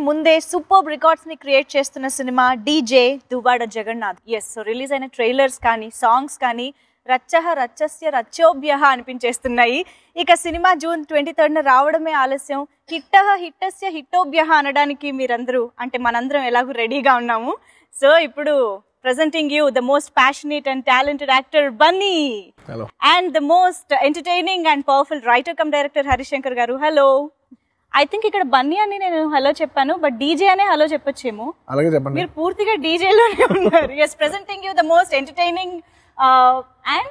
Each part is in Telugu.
ముందే సూపర్ రికార్డ్స్ ని క్రియేట్ చేస్తున్న cinema DJ Duvvada Jagannath. So release అయిన ట్రైలర్స్ కానీ సాంగ్స్ కానీ రచ్చహ రచ్చస్య రచ్చోభ్యః అనిపించేస్తున్నాయి. ఇక సినిమా జూన్ 23న రావడమే ఆలస్యం. హిట్టహ హిట్టస్య హిట్టోభ్యః అనడానికి మీరందరూ అంటే మనందరం ఎలాగూ రెడీగా ఉన్నాము. సో ఇప్పుడు presenting you the most passionate and talented actor Bunny. Hello. And the most entertaining and powerful writer cum director Harish Shankar garu. Hello. I think ఇక్కడ బన్నీ అని నేను హలో చెప్పాను, బట్ డీజే అనే హలో చెప్పొచ్చేమో. అలాగే చెప్పండి. మీరు పూర్తిగా డీజే లోనే ఉన్నారు. yes, presenting you the most entertaining and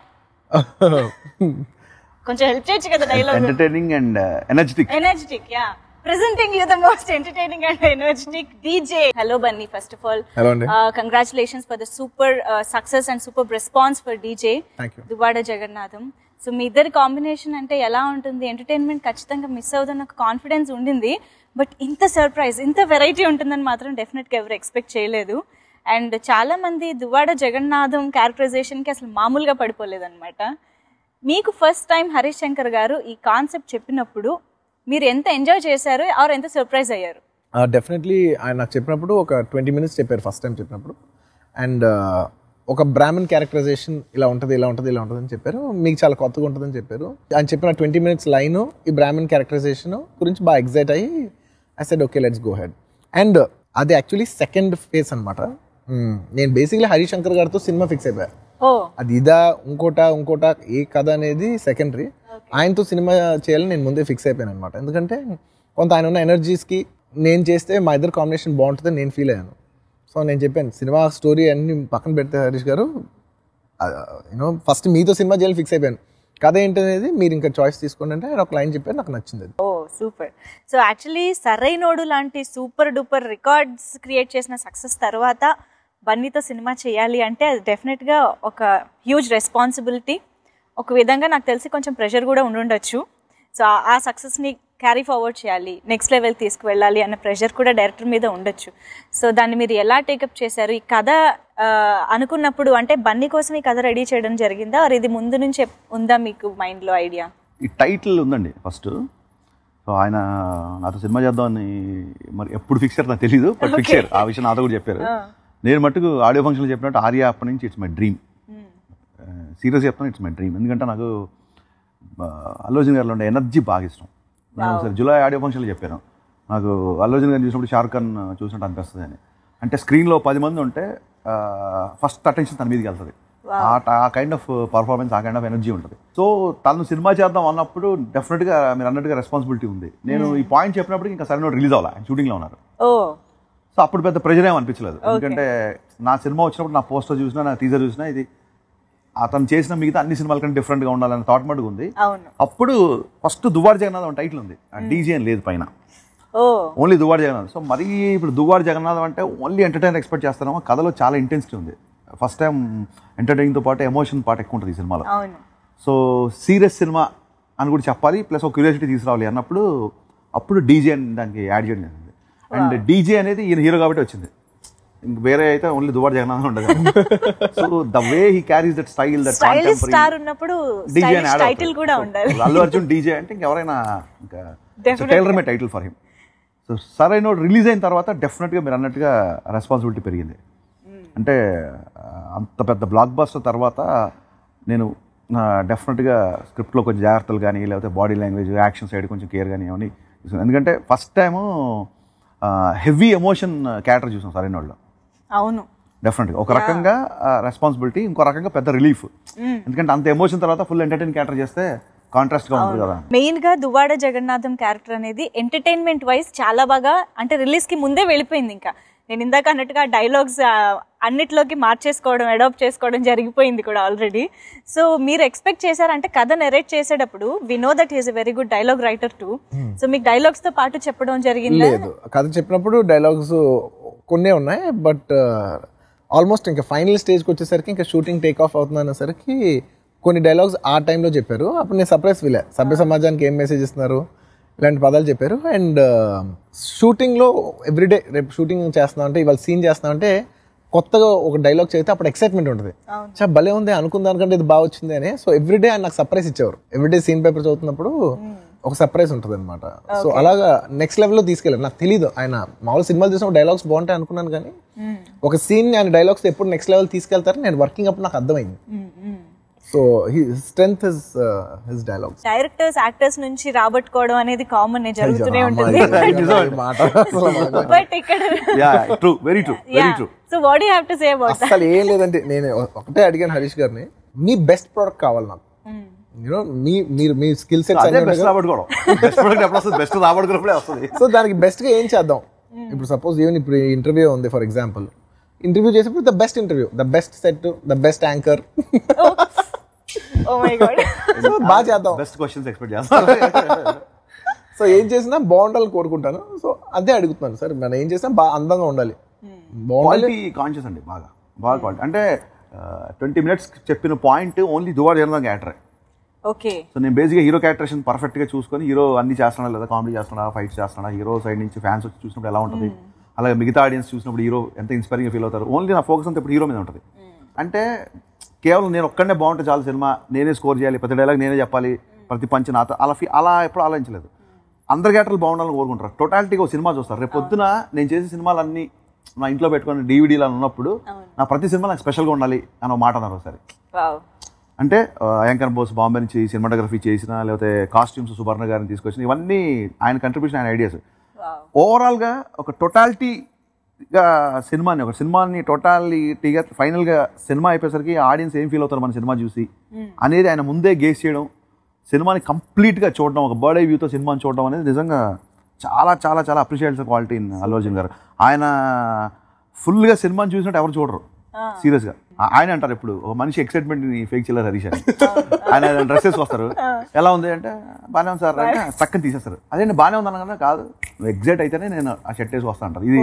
కొంచెం హెల్ప్ చేయొచ్చు కదా dialogue. entertaining and energetic yeah. Presenting you the most entertaining and energetic DJ. Hello Bunny, first of all. Hello Andy. Congratulations for the super success and superb response for DJ. Thank you. Duvvada Jagannadham. So మీ ఇద్దరి కాంబినేషన్ అంటే ఎలా ఉంటుంది? ఎంటర్టైన్మెంట్ ఖచ్చితంగా మిస్ అవుతున్న ఒక కాన్ఫిడెన్స్ ఉండింది, బట్ ఇంత సర్ప్రైజ్, ఇంత వెరైటీ ఉంటుందని మాత్రం డెఫినెట్గా ఎవరు ఎక్స్పెక్ట్ చేయలేదు. అండ్ చాలా మంది దువ్వాడ జగన్నాథం క్యారెక్టరైజేషన్కి అసలు మామూలుగా పడిపోలేదన్నమాట. మీకు ఫస్ట్ టైం హరీష్ శంకర్ గారు ఈ కాన్సెప్ట్ చెప్పినప్పుడు మీరు ఎంత ఎంజాయ్ చేశారు ఆర్ ఎంత సర్ప్రైజ్ అయ్యారు? డెఫినెట్లీ ఆయన నాకు చెప్పినప్పుడు ఒక 20 minutes చెప్పారు ఫస్ట్ టైం చెప్పినప్పుడు. అండ్ ఒక బ్రాహ్మణ్ క్యారెక్టరైజేషన్ ఇలా ఉంటుంది ఇలా ఉంటుంది ఇలా ఉంటుంది అని చెప్పారు. మీకు చాలా కొత్తగా ఉంటుందని చెప్పారు. ఆయన చెప్పిన 20 minutes లైన్ ఈ బ్రాహ్మణ్ క్యారెక్టరైజేషన్ గురించి బాగా ఎగ్జైట్ అయ్యి I said okay let's go head. And అది యాక్చువల్లీ సెకండ్ ఫేజ్ అనమాట. నేను బేసిక్లీ హరీష్ శంకర్ గారితో సినిమా ఫిక్స్ అయిపోయా. అది ఇదా ఇంకోట ఏ కథ అనేది సెకండరీ. ఆయనతో సినిమా చేయాలని నేను ముందే ఫిక్స్ అయిపోయాను అనమాట. ఎందుకంటే కొంత ఆయన ఉన్న ఎనర్జీస్కి నేను చేస్తే మా ఇద్దరు కాంబినేషన్ బాగుంటుందని నేను ఫీల్ అయ్యాను. సో నేను చెప్పాను సినిమా స్టోరీ అన్ని పక్కన పెడితే హరీష్ గారు యూనో ఫస్ట్ మీతో సినిమా చేయాలని ఫిక్స్ అయిపోయాను. కథ ఏంటనేది మీరు ఇంకా చాయిస్ తీసుకోండి అంటే ఆయన ఒక లైన్ చెప్పారు, నాకు నచ్చింది. సూపర్. సో యాక్చువల్లీ సరైనోడు లాంటి సూపర్ డూపర్ రికార్డ్స్ క్రియేట్ చేసిన సక్సెస్ తర్వాత బన్నీతో సినిమా చేయాలి అంటే అది డెఫినెట్గా ఒక హ్యూజ్ రెస్పాన్సిబిలిటీ. ఒక విధంగా నాకు తెలిసి కొంచెం ప్రెషర్ కూడా ఉండుండొచ్చు. సో ఆ సక్సెస్ని క్యారీ ఫార్వర్డ్ చేయాలి, నెక్స్ట్ లెవెల్ తీసుకువెళ్ళాలి అన్న ప్రెషర్ కూడా డైరెక్టర్ మీద ఉండొచ్చు. సో దాన్ని మీరు ఎలా టేకప్ చేశారు? ఈ కథ అనుకున్నప్పుడు అంటే బన్నీ కోసం ఈ కథ రెడీ చేయడం జరిగిందా ఆర్ ఇది ముందు నుంచి ఉందా మీకు మైండ్లో ఐడియా? ఈ టైటిల్ ఉందండి ఫస్ట్. సో ఆయన నాతో సినిమా చేద్దామని మరి ఎప్పుడు ఫిక్స్ అయ్యారు నాకు తెలీదు, బట్ ఫిక్స్ అయ్యారు. ఆ విషయం నాతో కూడా చెప్పారు. నేను మట్టుకు ఆడియో ఫంక్షన్లో చెప్పినట్టు ఆర్య అప్పటి నుంచి ఇట్స్ మై డ్రీమ్. సీరియస్ చెప్తాను, ఇట్స్ మై డ్రీమ్. ఎందుకంటే నాకు అల్లు అర్జున్ గారిలో ఉండే ఎనర్జీ బాగా ఇష్టం. నేను ఒకసారి జూలై ఆడియో ఫంక్షన్లో చెప్పాను, నాకు అల్లు అర్జున్ గారిని చూసినప్పుడు షారుఖ్ ఖాన్ చూసినట్టు అనిపిస్తుంది అని. అంటే స్క్రీన్లో 10 మంది ఉంటే ఫస్ట్ అటెన్షన్ తన మీదకి వెళ్తుంది. ఆ కైండ్ ఆఫ్ పర్ఫార్మెన్స్, ఆ కైండ్ ఆఫ్ ఎనర్జీ ఉంటుంది. సో తను సినిమా చేద్దాం అన్నప్పుడు డెఫినెట్గా మీరు అన్నట్టుగా రెస్పాన్సిబిలిటీ ఉంది. నేను ఈ పాయింట్ చెప్పినప్పుడు ఇంకా సరైన రిలీజ్ అవ్వాలి, ఆయన షూటింగ్లో ఉన్నారు. సో అప్పుడు పెద్ద ప్రెజర్ ఏమి అనిపించలేదు. ఎందుకంటే నా సినిమా వచ్చినప్పుడు నా పోస్టర్ చూసినా, నా టీజర్ చూసినా ఇది అతను చేసిన మిగతా అన్ని సినిమాల కంటే డిఫరెంట్గా ఉండాలనే థాట్ మటుకు ఉంది. అప్పుడు ఫస్ట్ దువ్వాడ జగన్నాథం టైటిల్ ఉంది, డీజే అని లేదు పైన, ఓన్లీ దువ్వాడ జగన్నాథం. సో మరీ ఇప్పుడు దువ్వాడ జగన్నాథం అంటే ఓన్లీ ఎంటర్టైనర్ ఎక్స్పెక్ట్ చేస్తున్నాము. కథలో చాలా ఇంటెన్సిటీ ఉంది. ఫస్ట్ టైం ఎంటర్టైనింగ్తో పాటు ఎమోషన్ పార్ట్ ఎక్కువ ఉంటుంది ఈ సినిమాలో. సో సీరియస్ సినిమా అని కూడా చెప్పాలి, ప్లస్ ఒక క్యూరియాసిటీ తీసుకురావాలి అన్నప్పుడు అప్పుడు డీజే అని దానికి యాడ్ చేయడం జరిగింది. అండ్ డీజే అనేది ఈయన హీరో కాబట్టి వచ్చింది, ఇంక వేరే అయితే ఓన్లీ దువ్వాడ జగన్నాథం ఉండదు. So the way he carries that style, that DJ అని టైటిల్ కూడా ఉండాలి. అల్లు అర్జున్ డీజే అంటే ఇంకెవరైనా ఇంకా tailor made title for him. So సరైన రిలీజ్ అయిన తర్వాత డెఫినెట్గా మీరు అన్నట్టుగా రెస్పాన్సిబిలిటీ పెరిగింది. అంటే అంత పెద్ద బ్లాక్ బస్టర్ తర్వాత నేను డెఫినెట్గా స్క్రిప్ట్లో కొంచెం జాగ్రత్తలు కానీ, లేకపోతే బాడీ లాంగ్వేజ్, యాక్షన్ సైడ్ కొంచెం కేర్ కానీ అవన్నీ చూసాను. ఎందుకంటే first time heavy emotion character చూసాం సరైన వాళ్ళు. అవును, డెఫినెట్గా ఒక రకంగా రెస్పాన్సిబిలిటీ, ఇంకో రకంగా పెద్ద రిలీఫ్. ఎందుకంటే అంత ఎమోషన్ తర్వాత ఫుల్ ఎంటర్టైన్ క్యారెక్టర్ చేస్తే కాంట్రాస్ట్ గా ఉంటుంది కదా. మెయిన్ గా దువ్వాడ జగన్నాథం క్యారెక్టర్ అనేది ఎంటర్టైన్మెంట్ వైజ్ చాలా బాగా అంటే రిలీజ్ కి ముందే వెళ్ళిపోయింది. ఇంకా నేను ఇందాక అన్నట్టుగా డైలాగ్స్ అన్నిట్లోకి మార్చేసుకోవడం, అడాప్ట్ చేసుకోవడం జరిగిపోయింది కూడా ఆల్రెడీ. సో మీరు ఎక్స్పెక్ట్ చేశారంటే కథ నెరేట్ చేసేటప్పుడు we know that is a very good dialogue writer too. So మీకు డైలాగ్స్ తో పాటు చెప్పడం జరిగింది? లేదు, కథ చెప్పినప్పుడు డైలాగ్స్ కొన్నే ఉన్నాయి, బట్ ఆల్మోస్ట్ ఇంకా ఫైనల్ స్టేజ్కి వచ్చేసరికి ఇంకా షూటింగ్ టేక్ ఆఫ్ అవుతుంది అనేసరికి కొన్ని డైలాగ్స్ ఆ టైంలో చెప్పారు. అప్పుడు నేను సర్ప్రైజ్ ఫీల్ అయ్యా, సభ్య సమాజానికి ఏం మెసేజ్ ఇస్తున్నారు ఇలాంటి పదాలు చెప్పారు. అండ్ షూటింగ్లో ఎవ్రీడే రేపు షూటింగ్ చేస్తున్నాం అంటే, ఇవాళ సీన్ చేస్తున్నాం అంటే కొత్తగా ఒక డైలాగ్ చదివితే అప్పుడు ఎక్సైట్మెంట్ ఉంటుంది. చాలా భలే ఉంది అనుకున్న దానికంటే ఇది బాగా వచ్చింది అని. సో ఎవ్రీడే ఆయన నాకు సర్ప్రైజ్ ఇచ్చేవారు. ఎవ్రీడే సీన్ పేపర్ చదువుతున్నప్పుడు ఒక సర్ప్రైజ్ ఉంటుంది అనమాట. సో అలాగా నెక్స్ట్ లెవెల్లో తీసుకెళ్ళారు. నాకు తెలీదు ఆయన మామూలు సినిమాలు చూసినప్పుడు డైలాగ్స్ బాగుంటాయి అనుకున్నాను, కానీ ఒక సీన్ ఆయన డైలాగ్స్ ఎప్పుడు నెక్స్ట్ లెవెల్ తీసుకెళ్తారని నేను వర్కింగ్ అప్పుడు నాకు అర్థమైంది. So strength is his dialogues. Directors actors నుంచి రాబట్టుకోవడం అనేది కామన్ జరుగుతూనే ఉంటుంది. బట్ ఇక్కడ so what you have to say about that? అసలు ఏం లేదంటే నేను ఒకటే అడిగాను హరీష్ గారిని, మీ బెస్ట్ ప్రోడక్ట్ కావాలి నాకు. యూనో మీ స్కిల్ సెట్స్ సో దానికి బెస్ట్ గా ఏం చేద్దాం. ఇప్పుడు సపోజ్ ఈవెన్ ఇప్పుడు ఇంటర్వ్యూ ఉంది ఫర్ ఎగ్జాంపుల్, ఇంటర్వ్యూ చేసేప్పుడు the best interview, the best set, the best anchor. Oh my god, బాగా చేద్దాం, బెస్ట్ క్వశ్చన్స్ ఎక్స్పెక్ట్ చేస్తాం. సో ఏం చేసినా బాగుండాలని కోరుకుంటాను. సో అదే అడుగుతున్నాను సార్, మనం ఏం చేసినా బాగా అందంగా ఉండాలి, క్వాలిటీ కాన్షియస్ అండి, బాగా క్వాలిటీ. అంటే 20 minutes చెప్పిన పాయింట్ ఓన్లీ దువాడు చేయడం యాక్టరే. ఓకే. సో నేను బేసిక్గా హీరో క్యారెక్టరేషన్ పర్ఫెక్ట్గా చూసుకొని హీరో అన్ని చేస్తున్నాడా లేదా, కామెడీ చేస్తున్నాడా, ఫైట్స్ చేస్తున్నాడా, హీరో సైడ్ నుంచి ఫ్యాన్స్ వచ్చి చూసినప్పుడు ఎలా ఉంటుంది, అలాగే మిగతా ఆడియన్స్ చూసినప్పుడు హీరో ఎంత ఇన్స్పైరింగ్గా ఫీల్ అవుతారు. ఓన్లీ నా ఫోకస్ అంతా ఇప్పుడు హీరో మీద ఉంటుంది. అంటే కేవలం నేను ఒక్కడనే బాగుంటే చాలు సినిమా, నేనే స్కోర్ చేయాలి, ప్రతి డైలాగ్ నేనే చెప్పాలి, ప్రతి పంచ్ నాతో అలా ఎప్పుడు ఆలోచించలేదు. అందరి క్యారెక్టర్లు బాగుండాలని కోరుకుంటారు. టోటాలిటీగా ఒక సినిమా చూస్తారు. రేపు పొద్దున నేను చేసే సినిమాలన్నీ నా ఇంట్లో పెట్టుకుని డివిడీలో ఉన్నప్పుడు నా ప్రతి సినిమా నాకు స్పెషల్గా ఉండాలి అని ఒక మాట అన్నారు ఒకసారి. అంటే యాంకర్ బోస్ బాంబే నుంచి సినిమాటోగ్రఫీ చేసిన, లేకపోతే కాస్ట్యూమ్స్ సుబర్ణ గారిని తీసుకొచ్చిన, ఇవన్నీ ఆయన కంట్రిబ్యూషన్, ఆయన ఐడియాస్. ఓవరాల్గా ఒక టోటాలిటీగా సినిమాని టోటాలిటీగా ఫైనల్గా సినిమా అయిపోయేసరికి ఆడియన్స్ ఏం ఫీల్ అవుతారు మన సినిమా చూసి అనేది ఆయన ముందే గేస్ చేయడం, సినిమాని కంప్లీట్గా చూడడం, ఒక బర్డ్ ఐ వ్యూతో సినిమాని చూడడం అనేది నిజంగా చాలా చాలా చాలా appreciates quality in Allu Arjun గారు. ఆయన ఫుల్గా సినిమాని చూసినట్టు ఎవరు చూడరు సీరియస్గా. ఆయన అంటారు ఎప్పుడు, ఒక మనిషి ఎక్సైట్మెంట్ ఫేక్ చేయలేరు హరీష్ అని. ఆయన డ్రెస్సెస్ వస్తారు, ఎలా ఉంది అంటే బాగానే ఉంది సార్ అంటే చక్కని తీసేస్తారు. అదే బాగానే ఉంది అన్న కాదు, ఎగ్జైట్ అయితేనే నేను ఆ షర్ట్ వేసి వస్తా అంటారు. ఇది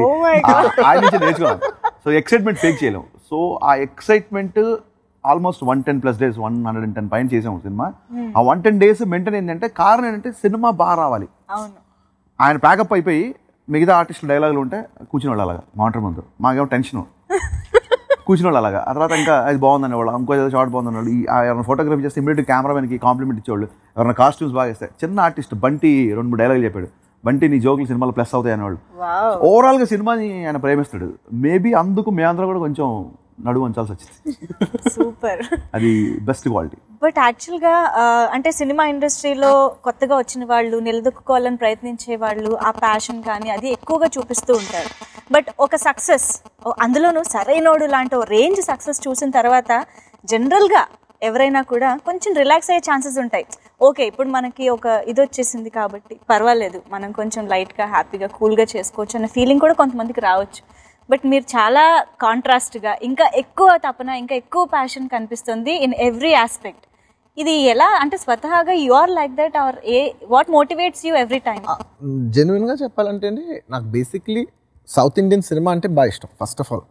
ఆయన నుంచి నేర్చుకున్నాను. సో ఎక్సైట్మెంట్ ఫేక్ చేయలేము. సో ఆ ఎక్సైట్మెంట్ ఆల్మోస్ట్ 110+ days 110 పైన చేసాము సినిమా. ఆ 110 days మెయింటైన్ ఏంటంటే కారణం ఏంటంటే సినిమా బాగా రావాలి. ఆయన ప్యాకప్ అయిపోయి మిగతా ఆర్టిస్టులు డైలాగులు ఉంటే కూర్చుని వాళ్ళు అలాగా మానిటర్ ముందు, మాకేమో టెన్షన్ కూర్చుని వాళ్ళు అలాగా. ఆ తర్వాత ఇంకా అది బాగుందని వాళ్ళు, ఇంకో ఏదో షార్ట్ బాగుందని వాళ్ళు, ఎవరైనా ఫోటోగ్రఫీ చేస్తే ఇమీడియట్ కెమెరామెన్కి కాంప్లిమెంట్ ఇచ్చేవాళ్ళు, ఎవరైనా కాస్ట్యూమ్స్ బాగా ఇస్తాయి. చిన్న ఆర్టిస్ట్ బంటి 2-3 డైలాగులు చెప్పాడు, బంటి నీ జోకులు సినిమాలో ప్లస్ అవుతాయి అనేవాళ్ళు. ఓవరాల్గా సినిమాని ఆయన ప్రేమిస్తాడు. మేబీ అందుకు మేమందరం కూడా కొంచెం నడువు వంచాల్సి వచ్చింది. సూపర్, అది బెస్ట్ క్వాలిటీ. బట్ యాక్చువల్గా అంటే సినిమా ఇండస్ట్రీలో కొత్తగా వచ్చిన వాళ్ళు, నిలదొక్కుకోవాలని ప్రయత్నించే వాళ్ళు ఆ ప్యాషన్ కానీ అది ఎక్కువగా చూపిస్తూ ఉంటారు. బట్ ఒక సక్సెస్, అందులోనూ సరైనోడు లాంటి రేంజ్ సక్సెస్ చూసిన తర్వాత జనరల్గా ఎవరైనా కూడా కొంచెం రిలాక్స్ అయ్యే ఛాన్సెస్ ఉంటాయి. ఓకే, ఇప్పుడు మనకి ఒక ఇది వచ్చేసింది కాబట్టి పర్వాలేదు, మనం కొంచెం లైట్గా హ్యాపీగా కూల్గా చేసుకోవచ్చు అన్న ఫీలింగ్ కూడా కొంతమందికి రావచ్చు. బట్ మీరు చాలా కాంట్రాస్ట్గా, ఇంకా ఎక్కువ తపన, ఇంకా ఎక్కువ ప్యాషన్ కనిపిస్తుంది ఇన్ ఎవ్రీ ఆస్పెక్ట్. ఇది ఎలా అంటే స్వతహాగా you are like that or what motivates you every time? జెన్యున్గా చెప్పాలంటే అండి, నాకు బేసిక్లీ సౌత్ ఇండియన్ సినిమా అంటే బాగా ఇష్టం. ఫస్ట్ ఆఫ్ ఆల్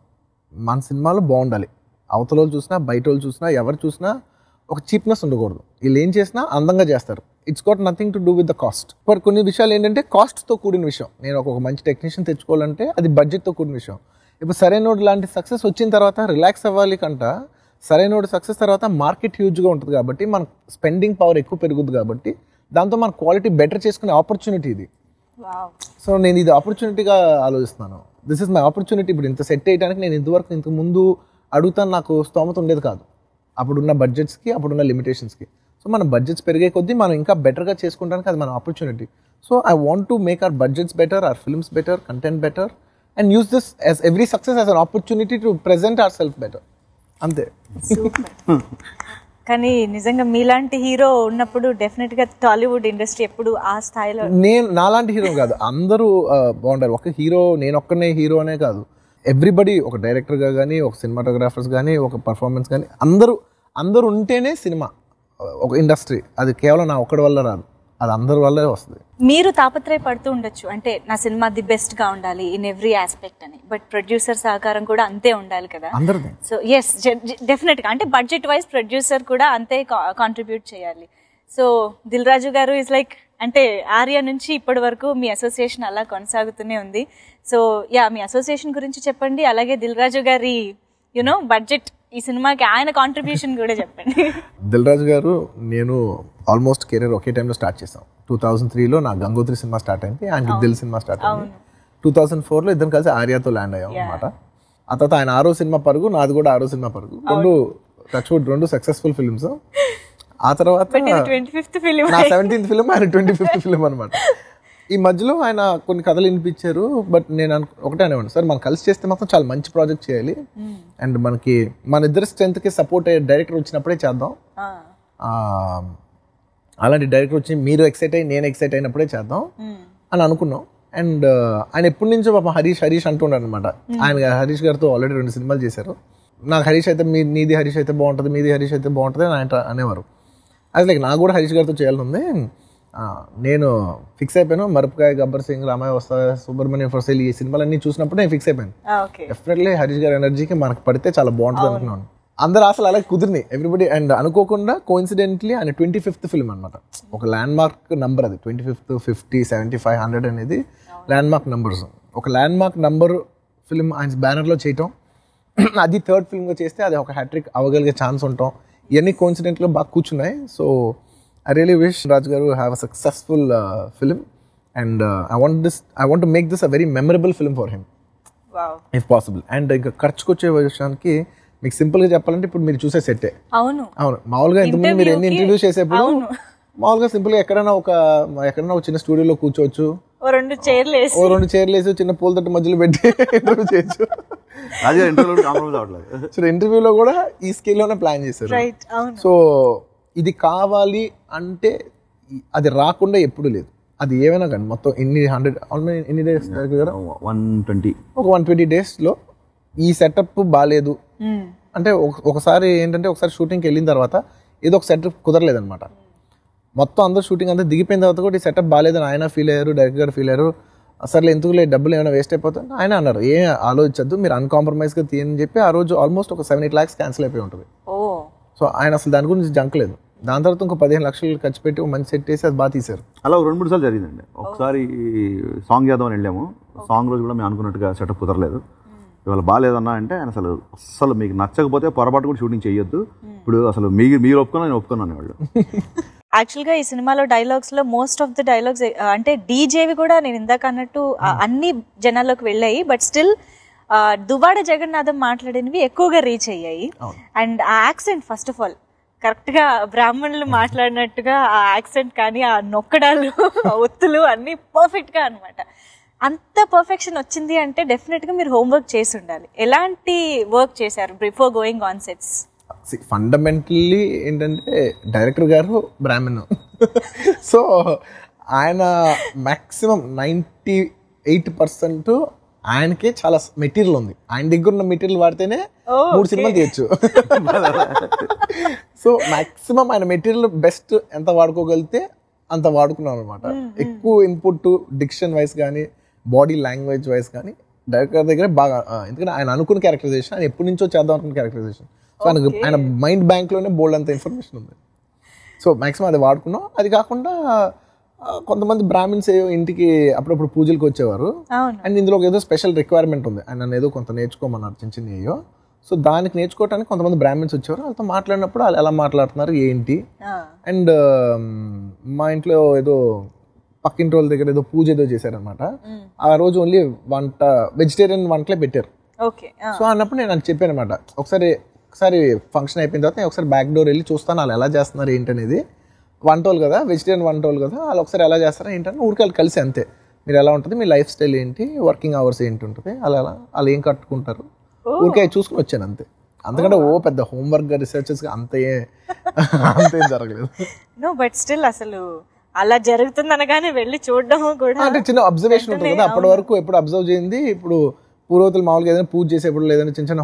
మన సినిమాలు బాగుండాలి, అవతల వాళ్ళు చూసినా బయట వాళ్ళు చూసినా ఎవరు చూసినా ఒక చీప్నెస్ ఉండకూడదు. వీళ్ళు ఏం చేసినా అందంగా చేస్తారు. It's got nothing to do with the cost. But కొన్ని విషయాలు ఏంటంటే కాస్ట్తో కూడిన విషయం. నేను ఒక మంచి టెక్నీషియన్ తెచ్చుకోవాలంటే అది బడ్జెట్తో కూడిన విషయం. ఇప్పుడు సరైనోడు లాంటి సక్సెస్ వచ్చిన తర్వాత రిలాక్స్ అవ్వాలి కంట, సరైనోడు సక్సెస్ తర్వాత మార్కెట్ హ్యూజ్గా ఉంటుంది కాబట్టి మన స్పెండింగ్ పవర్ ఎక్కువ పెరుగుతుంది కాబట్టి దాంతో మన క్వాలిటీ బెటర్ చేసుకునే ఆపర్చునిటీ ఇది. సో నేను ఇది ఆపర్చునిటీగా ఆలోచిస్తున్నాను. This is my opportunity. ఇప్పుడు ఇంత సెట్ చేయడానికి నేను ఇంతకు ముందు అడుగుతాను, నాకు స్తోమత ఉండేది కాదు అప్పుడున్న బడ్జెట్స్కి, అప్పుడున్న లిమిటేషన్స్కి. సో మన బడ్జెట్స్ పెరిగే కొద్దీ మనం ఇంకా బెటర్గా చేసుకుంటానికి అది మన opportunity. So I want to make our budgets better, hour films better, content better, and use this as every success as an opportunity to present our self better. అంతే. కానీ నిజంగా మీలాంటి హీరో ఉన్నప్పుడు డెఫినెట్గా టాలీవుడ్ ఇండస్ట్రీ ఎప్పుడు ఆ స్థాయిలో. నేను నాలాంటి హీరో కాదు, అందరూ బాగుంటారు. ఒక హీరో, నేను ఒక్కనే హీరో అనే కాదు, ఎవ్రీబడి, ఒక డైరెక్టర్గా కానీ, ఒక సినిమాటోగ్రాఫర్స్ కానీ, ఒక పర్ఫార్మెన్స్ కానీ, అందరూ ఉంటేనే సినిమా ఒక ఇండస్ట్రీ. అది కేవలం నా ఒక్కడి వల్ల రాదు, అది అందరి వల్లే వస్తుంది. మీరు తాపత్రయపడుతూ ఉండొచ్చు, అంటే నా సినిమా ది బెస్ట్గా ఉండాలి ఇన్ ఎవ్రీ ఆస్పెక్ట్ అని. బట్ ప్రొడ్యూసర్ సహకారం కూడా అంతే ఉండాలి కదా. సో ఎస్, డెఫినెట్గా అంటే బడ్జెట్ వైజ్ ప్రొడ్యూసర్ కూడా అంతే కాంట్రిబ్యూట్ చేయాలి. సో దిల్ రాజు గారు ఇస్ లైక్, అంటే ఆర్య నుంచి ఇప్పటి వరకు మీ అసోసియేషన్ అలా కొనసాగుతూనే ఉంది. సో యా, మీ అసోసియేషన్ గురించి చెప్పండి. అలాగే దిల్ రాజు గారి బడ్జెట్ ఈ సినిమాకి ఆయన కాంట్రిబ్యూషన్ కూడా చెప్పండి. దిల్ రాజు గారు నేను ఆల్మోస్ట్ కెరీర్ ఒకే టైంలో స్టార్ట్ చేసాం. 2003లో నా గంగోత్రి సినిమా స్టార్ట్ అయింది, ఆయనకి దిల్ సినిమా స్టార్ట్ అయింది. 2004లో ఇద్దరం కలిసి ఆర్యాతో ల్యాండ్ అయ్యాం అనమాట. ఆ తర్వాత ఆయన 6వ సినిమా పరుగు, నాది కూడా 6వ సినిమా పరుగు, రెండు సక్సెస్ఫుల్ ఫిల్మ్స్. ఆ తర్వాత నా 17th ఫిల్మ్, ఆయన 25th ఫిల్మ్ అనమాట. ఈ మధ్యలో ఆయన కొన్ని కథలు వినిపించారు. బట్ నేను ఒకటే అనేవాడు, సార్ మనం కలిసి చేస్తే మాత్రం చాలా మంచి ప్రాజెక్ట్ చేయాలి, అండ్ మనకి మన ఇద్దరు స్ట్రెంత్కి సపోర్ట్ అయ్యే డైరెక్టర్ వచ్చినప్పుడే చేద్దాం, అలాంటి డైరెక్టర్ వచ్చి మీరు ఎక్సైట్ అయ్యి నేను ఎక్సైట్ అయినప్పుడే చేద్దాం అని అనుకున్నాం. అండ్ ఆయన ఎప్పటి నుంచో పాప హరీష్ అంటున్నాడు అనమాట. ఆయన హరీష్ గారితో ఆల్రెడీ 2 సినిమాలు చేశారు. నాకు హరీష్ అయితే నీది హరీష్ అయితే బాగుంటుంది, మీది హరీష్ అయితే బాగుంటుంది అని ఆయన అనేవారు. అది లైక్ నాకు కూడా హరీష్ గారితో చేయాలని ఉంది. నేను ఫిక్స్ అయిపోయాను. మరపుకాయ, గబ్బర్ సింగ్, రామాయ వస్తా, సుబ్రహ్మణ్యం ఫర్ ఈ సినిమాలన్నీ చూసినప్పుడు నేను ఫిక్స్ అయిపోయాను. డెఫినెట్లీ హరీష్ గారి ఎనర్జీకి మనకు పడితే చాలా బాగుంటుంది అనుకున్నాను. అందరు అసలు అలాగే కుదిరినాయి ఎవ్రీబడి. అండ్ అనుకోకుండా కోఇన్సిడెంట్లీ ఆయన 25th ఫిల్మ్ అనమాట. ఒక ల్యాండ్ మార్క్ నంబర్ అది. 25th, 50, 75, 100 అనేది ల్యాండ్ మార్క్ నంబర్స్. ఒక ల్యాండ్ మార్క్ నంబర్ ఫిల్మ్ ఆయన బ్యానర్లో చేయటం, అది 3rd ఫిల్మ్గా చేస్తే అది ఒక హ్యాట్రిక్ అవ్వగలిగే ఛాన్స్ ఉంటాం. ఇవన్నీ కోఇన్సిడెంట్లో బాగా కూర్చున్నాయి. So I really wish Raj garu have a successful film, and I want to make this a very memorable film for him. Wow. If possible. And ఇంకా ఖర్చుకొచ్చే విషయానికి మీకు సింపుల్ గా చెప్పాలంటే ఇప్పుడు మీరు చూసే సెట్టే. అవును మామూలుగా ఇంతకుముందు మీరు ఎన్ని ఇంటర్వ్యూ చేసేప్పుడు మామూలుగా సింపుల్ గా ఎక్కడైనా ఒక చిన్న స్టూడియోలో కూర్చోవచ్చు, ఓ 2 చైర్లు వేసి చిన్న పూల తట్టు మధ్యలో పెట్టి ఇంటర్వ్యూ చేయొచ్చు. సో ఇంటర్వ్యూలో కూడా ఈ స్కేల్లోనే ప్లాన్ చేశారు. సో ఇది కావాలి అంటే అది రాకుండా ఎప్పుడు లేదు. అది ఏమైనా కానీ మొత్తం ఎన్ని డేస్ కదా, 120 డేస్లో ఈ సెటప్ బాగాలేదు అంటే ఒకసారి ఏంటంటే ఒకసారి షూటింగ్కి వెళ్ళిన తర్వాత ఏదో ఒక సెటప్ కుదరలేదనమాట. మొత్తం అందరూ షూటింగ్ అంతా దిగిపోయిన తర్వాత కూడా ఈ సెటప్ బాగాలేదని ఆయన ఫీల్ అయ్యారు, డైరెక్టర్ గారు ఫీల్ అయ్యారు. అసలు ఎందుకు లేదు, డబ్బులు ఏమైనా వేస్ట్ అయిపోతుంది ఆయన అన్నారు. ఏం ఆలోచించద్దు, మీరు అన్కాంప్రమైజ్గా తీయని చెప్పి ఆ రోజు ఆల్మోస్ట్ ఒక 7-8 lakhs క్యాన్సిల్ అయిపోయి ఉంటుంది. సో ఆయన అసలు దాని గురించి జంకలేదు. దాని తర్వాత ఇంకో 15 లక్షలు ఖర్చు పెట్టి ఒక మంచి సెట్ వేసి అది బాగా తీశారు. అలా 2-3 సార్లు జరిగిందండి. ఒకసారి సాంగ్ చేద్దామని వెళ్ళాము. సాంగ్ రోజు కూడా మేము అనుకున్నట్టుగా సెటప్ కుదరలేదు. ఇవాళ బాగాలేదన్నా అంటే ఆయన అసలు మీకు నచ్చకపోతే పొరపాటు కూడా షూటింగ్ చేయొద్దు, ఇప్పుడు అసలు మీరు ఒప్పుకున్నా నేను ఒప్పుకున్నాను వాళ్ళు. యాక్చువల్గా ఈ సినిమాలో డైలాగ్స్లో మోస్ట్ ఆఫ్ ద డైలాగ్స్ అంటే డీజేవి కూడా నేను ఇందాక అన్నట్టు అన్ని జనాల్లోకి వెళ్ళాయి. బట్ స్టిల్ దువ్వాడ జగన్నాథం మాట్లాడినవి ఎక్కువగా రీచ్ అయ్యాయి. అండ్ ఆ యాక్సెంట్ ఫస్ట్ ఆఫ్ ఆల్ కరెక్ట్గా బ్రాహ్మణులు మాట్లాడినట్టుగా ఆ యాక్సెంట్ కానీ ఆ నొక్కడాలు ఒత్తులు అన్నీ పర్ఫెక్ట్గా అనమాట. అంత పర్ఫెక్షన్ వచ్చింది అంటే డెఫినెట్గా మీరు హోంవర్క్ చేసి ఉండాలి. ఎలాంటి వర్క్ చేశారు before going on sets? Fundamentally ఏంటంటే డైరెక్టర్ గారు బ్రాహ్మణ్. సో ఆయన మ్యాక్సిమం 98% ఆయనకే చాలా మెటీరియల్ ఉంది. ఆయన దగ్గర ఉన్న మెటీరియల్ వాడితేనే 3 సినిమాలు తీయచ్చు. సో మాక్సిమం ఆయన మెటీరియల్ బెస్ట్ ఎంత వాడుకోగలిగితే అంత వాడుకున్నాం అనమాట. ఎక్కువ ఇన్పుట్ డిక్షన్ వైజ్ కానీ బాడీ లాంగ్వేజ్ వైజ్ కానీ డైరెక్టర్ దగ్గర బాగా, ఎందుకంటే ఆయన అనుకున్న క్యారెక్టరైజేషన్, ఆయన ఎప్పటి నుంచో చేద్దాం అనుకున్న క్యారెక్టరైజేషన్. సో ఆయన మైండ్ బ్యాంక్లోనే బోల్డ్ అంత ఇన్ఫర్మేషన్ ఉంది. సో మాక్సిమం అది వాడుకున్నాం. అది కాకుండా కొంతమంది బ్రాహ్మిన్స్ ఇంటికి అప్పుడప్పుడు పూజలకు వచ్చేవారు. అండ్ ఇందులో ఏదో స్పెషల్ రిక్వైర్మెంట్ ఉంది, ఆయన నన్ను ఏదో కొంత నేర్చుకోమన్నారు, చిన్న చిన్న అయ్యో. సో దానికి నేర్చుకోవడానికి కొంతమంది బ్రాహ్మిన్స్ వచ్చేవారు. వాళ్ళతో మాట్లాడినప్పుడు వాళ్ళు ఎలా మాట్లాడుతున్నారు ఏంటి. అండ్ మా ఇంట్లో ఏదో పక్కింటి వాళ్ళ దగ్గర ఏదో పూజ ఏదో చేశారనమాట. ఆ రోజు ఓన్లీ వెజిటేరియన్ వంటలే పెట్టారు. సో అన్నప్పుడు నేను అది చెప్పాను అనమాట. ఒకసారి ఫంక్షన్ అయిపోయిన తర్వాత నేను ఒకసారి బ్యాక్ డోర్ వెళ్ళి చూస్తాను వాళ్ళు ఎలా చేస్తున్నారు ఏంటనేది. వంటోళ్ళు కదా, వెజిటేరియన్ వంటోళ్ళు కదా, వాళ్ళు ఒకసారి ఎలా చేస్తారా ఏంటని ఊరికెళ్ళి కలిసి అంతే. మీరు ఎలా ఉంటుంది, మీ లైఫ్ స్టైల్ ఏంటి, వర్కింగ్ అవర్స్ ఏంటి ఉంటుంది, అలా ఏం కట్టుకుంటారు, ఊరికే చూసుకుని వచ్చాను అంతే. అంతకంటే పెద్ద హోంవర్క్ రీసెర్చెస్ అంతేం జరగలేదు. నో బట్ స్టిల్ అసలు అలా జరుగుతుంది అనగానే వెళ్ళి చూడడం కూడా అంటే చిన్న అబ్జర్వేషన్ ఉంటుంది కదా. అప్పటి వరకు ఎప్పుడు అబ్జర్వ్ చేయింది. ఇప్పుడు పూర్వతులు మామూలుగా ఏదైనా పూజ చేసేప్పుడు, లేదంటే చిన్న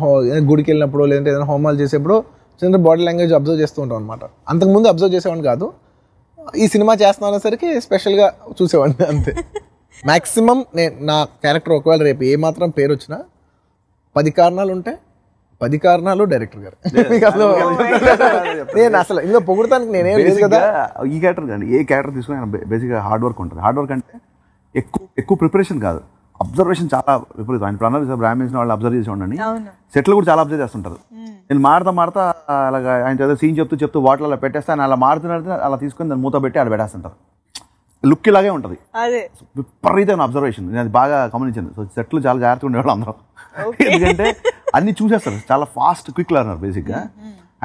గుడికి వెళ్ళినప్పుడు, లేదంటే ఏదైనా హోమాలు చేసేప్పుడు చిన్న బాడీ లాంగ్వేజ్ అబ్జర్వ్ చేస్తూ ఉంటాం అనమాట. అంతకుముందు అబ్జర్వ్ చేసేవాడిని కాదు. ఈ సినిమా చేస్తున్నసరికి స్పెషల్గా చూసేవాడిని అంతే. మ్యాక్సిమం నా క్యారెక్టర్ ఒకవేళ రేపు ఏ మాత్రం పేరు వచ్చినా 10 కారణాలు ఉంటే 10 కారణాలు డైరెక్టర్ గారు. నేను అసలు ఇంకా పొగుడతానికి నేనేం లేదు కదా. ఈ క్యారెక్టర్ కానీ ఏ క్యారెక్టర్ తీసుకుని బేసిక్గా హార్డ్ వర్క్ ఉంటుంది. హార్డ్ వర్క్ అంటే ఎక్కువ ప్రిపరేషన్ కాదు, అబ్జర్వేషన్ చాలా విపరీతం. ఆయన ప్రణాళిక బ్రాహ్మిన్స్ వాళ్ళు అబ్జర్వ్ చేసి ఉండండి, సెట్లు కూడా చాలా అబ్జర్వ్ చేస్తుంటారు. నేను మాడతా అలాగా ఆయన ఏదో సీన్ చెప్తూ వాటర్ అలా పెట్టేస్తే ఆయన అలా మాడుతున్నట్టు అలా తీసుకొని దాన్ని మూత పెట్టి అలా పెట్టేస్తుంటారు. లుక్ ఇలాగే ఉంటుంది. విపరీతమైన అబ్జర్వేషన్, నేను అది బాగా గమనించాను. సో సెట్లు చాలా జాగ్రత్తగా ఉండేవాళ్ళు అందరం, ఎందుకంటే అన్ని చూసేస్తారు, చాలా ఫాస్ట్ క్విక్ లర్నర్ బేసిక్గా.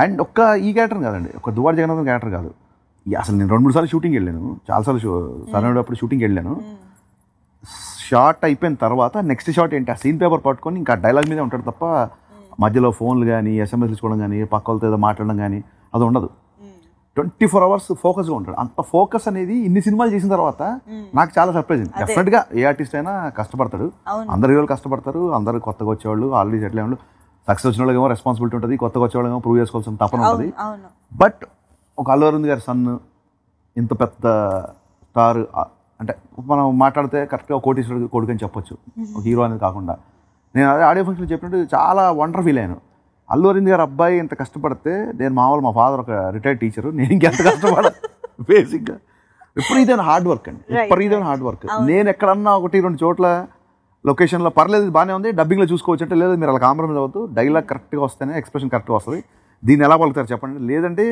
అండ్ ఒక్క ఈ క్యారెక్టర్ కాదండి, ఒక దువ్వాడ జగన్నాథం క్యారెక్టర్ కాదు, అసలు నేను 2-3 సార్లు షూటింగ్ వెళ్ళాను, చాలాసార్లు సరైనప్పుడు షూటింగ్ వెళ్ళాను. షార్ట్ అయిపోయిన తర్వాత నెక్స్ట్ షార్ట్ ఏంటి, ఆ సీన్ పేపర్ పట్టుకొని ఇంకా డైలాగ్ మీదే ఉంటాడు తప్ప మధ్యలో ఫోన్లు కానీ ఎస్ఎంఎస్ తీసుకోవడం కానీ పక్క వాళ్ళతో ఏదో మాట్లాడడం కానీ అది ఉండదు. 24 hours ఫోకస్గా ఉంటాడు. అంత ఫోకస్ అనేది ఇన్ని సినిమాలు చేసిన తర్వాత నాకు చాలా సర్ప్రైజింగ్. డెఫినెట్గా ఏ ఆర్టిస్ట్ అయినా కష్టపడతాడు, అందరు హీరోలు కష్టపడతారు, అందరు కొత్తగా వచ్చేవాళ్ళు ఆల్రెడీ సెటిల్ అయ్యేవాళ్ళు, సక్సెస్ వచ్చిన వాళ్ళకేమో రెస్పాన్సిబిలిటీ ఉంటుంది, కొత్తగా వచ్చేవాళ్ళేమో ప్రూవ్ చేసుకోవాల్సిన తపన ఉంటుంది. బట్ ఒక అల్లు అరవింద్ గారి సన్ ఇంత పెద్ద స్టార్ అంటే మనం మాట్లాడితే కరెక్ట్గా కోటీశ్వరుడు కొడుకు అని చెప్పొచ్చు, ఒక హీరో అనేది కాకుండా. నేను అదే ఆడియో ఫంక్షన్ చెప్పినట్టు చాలా వండర్ ఫీల్ అయ్యాను. అల్లు అరవింద్ గారు అబ్బాయి ఇంత కష్టపడితే నేను మా ఫాదర్ ఒక రిటైర్డ్ టీచరు, నేను ఇంకెంత కష్టపడాలి. బేసిక్గా విపరీతమైన హార్డ్ వర్క్ అండి, విపరీతమైన హార్డ్ వర్క్. నేను ఎక్కడన్నా 1-2 చోట్ల లొకేషన్లో పర్లేదు బాగానే ఉంది, డబ్బింగ్లో చూసుకోవచ్చు అంటే లేదు, మీరు అలా కాంప్రమైజ్ అవ్వద్దు, డైలాగ్ కరెక్ట్గా వస్తేనే ఎక్స్ప్రెషన్ కరెక్ట్గా వస్తుంది, దీన్ని ఎలా పలుకుతారు చెప్పండి, లేదంటే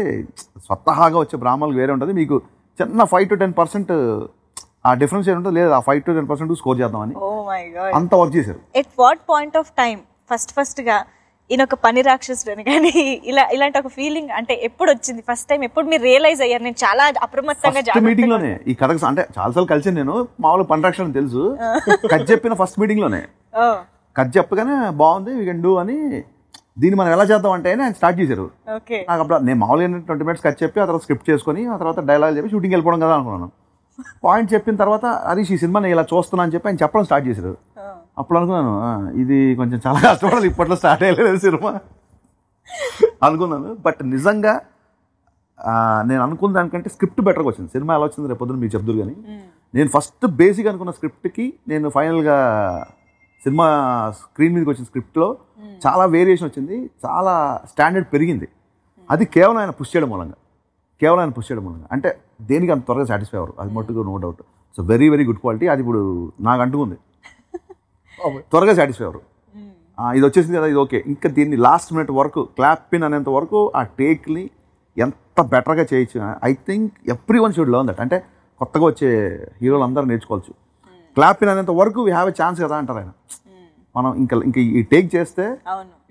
స్వతహాగా వచ్చే బ్రాహ్మణులకు వేరే ఉంటుంది, మీకు చిన్న 5-10% ఆ డిఫరెన్స్ ఏంటంటే లేదు, ఆ 5-10% స్కోర్ చేద్దామని అంత వర్క్ చేశారు. At what point of time ఫస్ట్గా ఈయన ఒక పని రాక్షసుడు అని కానీ ఇలాంటి ఒక ఫీలింగ్ అంటే ఎప్పుడు వచ్చింది ఫస్ట్ టైం, ఎప్పుడు మీరు రియలైజ్ అయ్యారు నేను చాలా అప్రమత్తంగా మీటింగ్ లోనే ఈ కథకు అంటే చాలాసార్లు కలిసి నేను మామూలు పని రాక్షసుడు తెలుసు, కథ చెప్పిన ఫస్ట్ మీటింగ్ లోనే కథ చెప్పగానే బాగుంది వీ కెన్ డూ అని, దీన్ని మనం ఎలా చేద్దాం అంటే ఆయన స్టార్ట్ చేశారు. నాకు అప్పుడు నేను మామూలుగా 20 minutes కథ చెప్పి ఆ తర్వాత స్క్రిప్ట్ చేసుకుని ఆ తర్వాత డైలాగ్ చెప్పి షూటింగ్ వెళ్ళిపోవడం కదా అనుకున్నాను. పాయింట్ చెప్పిన తర్వాత హరీష్ ఈ సినిమా నేను ఇలా చూస్తున్నా అని చెప్పి ఆయన చెప్పడం స్టార్ట్ చేశారు. అప్పుడు అనుకున్నాను ఇది కొంచెం చాలా కష్టపడాలి, ఇప్పట్లో స్టార్ట్ అయ్యలేదు సినిమా అనుకున్నాను. బట్ నిజంగా నేను అనుకున్న దానికంటే స్క్రిప్ట్ బెటర్గా వచ్చింది. సినిమా ఎలా వచ్చింది రేపు పొద్దున మీకు చెప్తారు కానీ నేను ఫస్ట్ బేసిక్ అనుకున్న స్క్రిప్ట్కి నేను ఫైనల్గా సినిమా స్క్రీన్ మీదకి వచ్చిన స్క్రిప్ట్లో చాలా వేరియేషన్ వచ్చింది, చాలా స్టాండర్డ్ పెరిగింది. అది కేవలం ఆయన పుష్ చేయడం మూలంగా, అంటే దేనికి అంత త్వరగా సాటిస్ఫై అవ్వరు, అది మట్టుకు no doubt. So very very good quality, అది ఇప్పుడు నాకు అంటుకుంది, త్వరగా సాటిస్ఫై అవ్వరు. ఇది వచ్చేసింది కదా, ఇది ఓకే, ఇంకా దీన్ని లాస్ట్ మినిట్ వరకు క్లాప్ పిన్ అనేంత వరకు ఆ టేక్ని ఎంత బెటర్గా చేయొచ్చు. I think every one should learn that. అంటే కొత్తగా వచ్చే హీరోలు అందరూ నేర్చుకోవచ్చు. క్లాప్ పిన్ అనేంత వరకు వీ హ్యావ్ ఎ ఛాన్స్ కదా అంటారు ఆయన. మనం ఇంకా ఈ టేక్ చేస్తే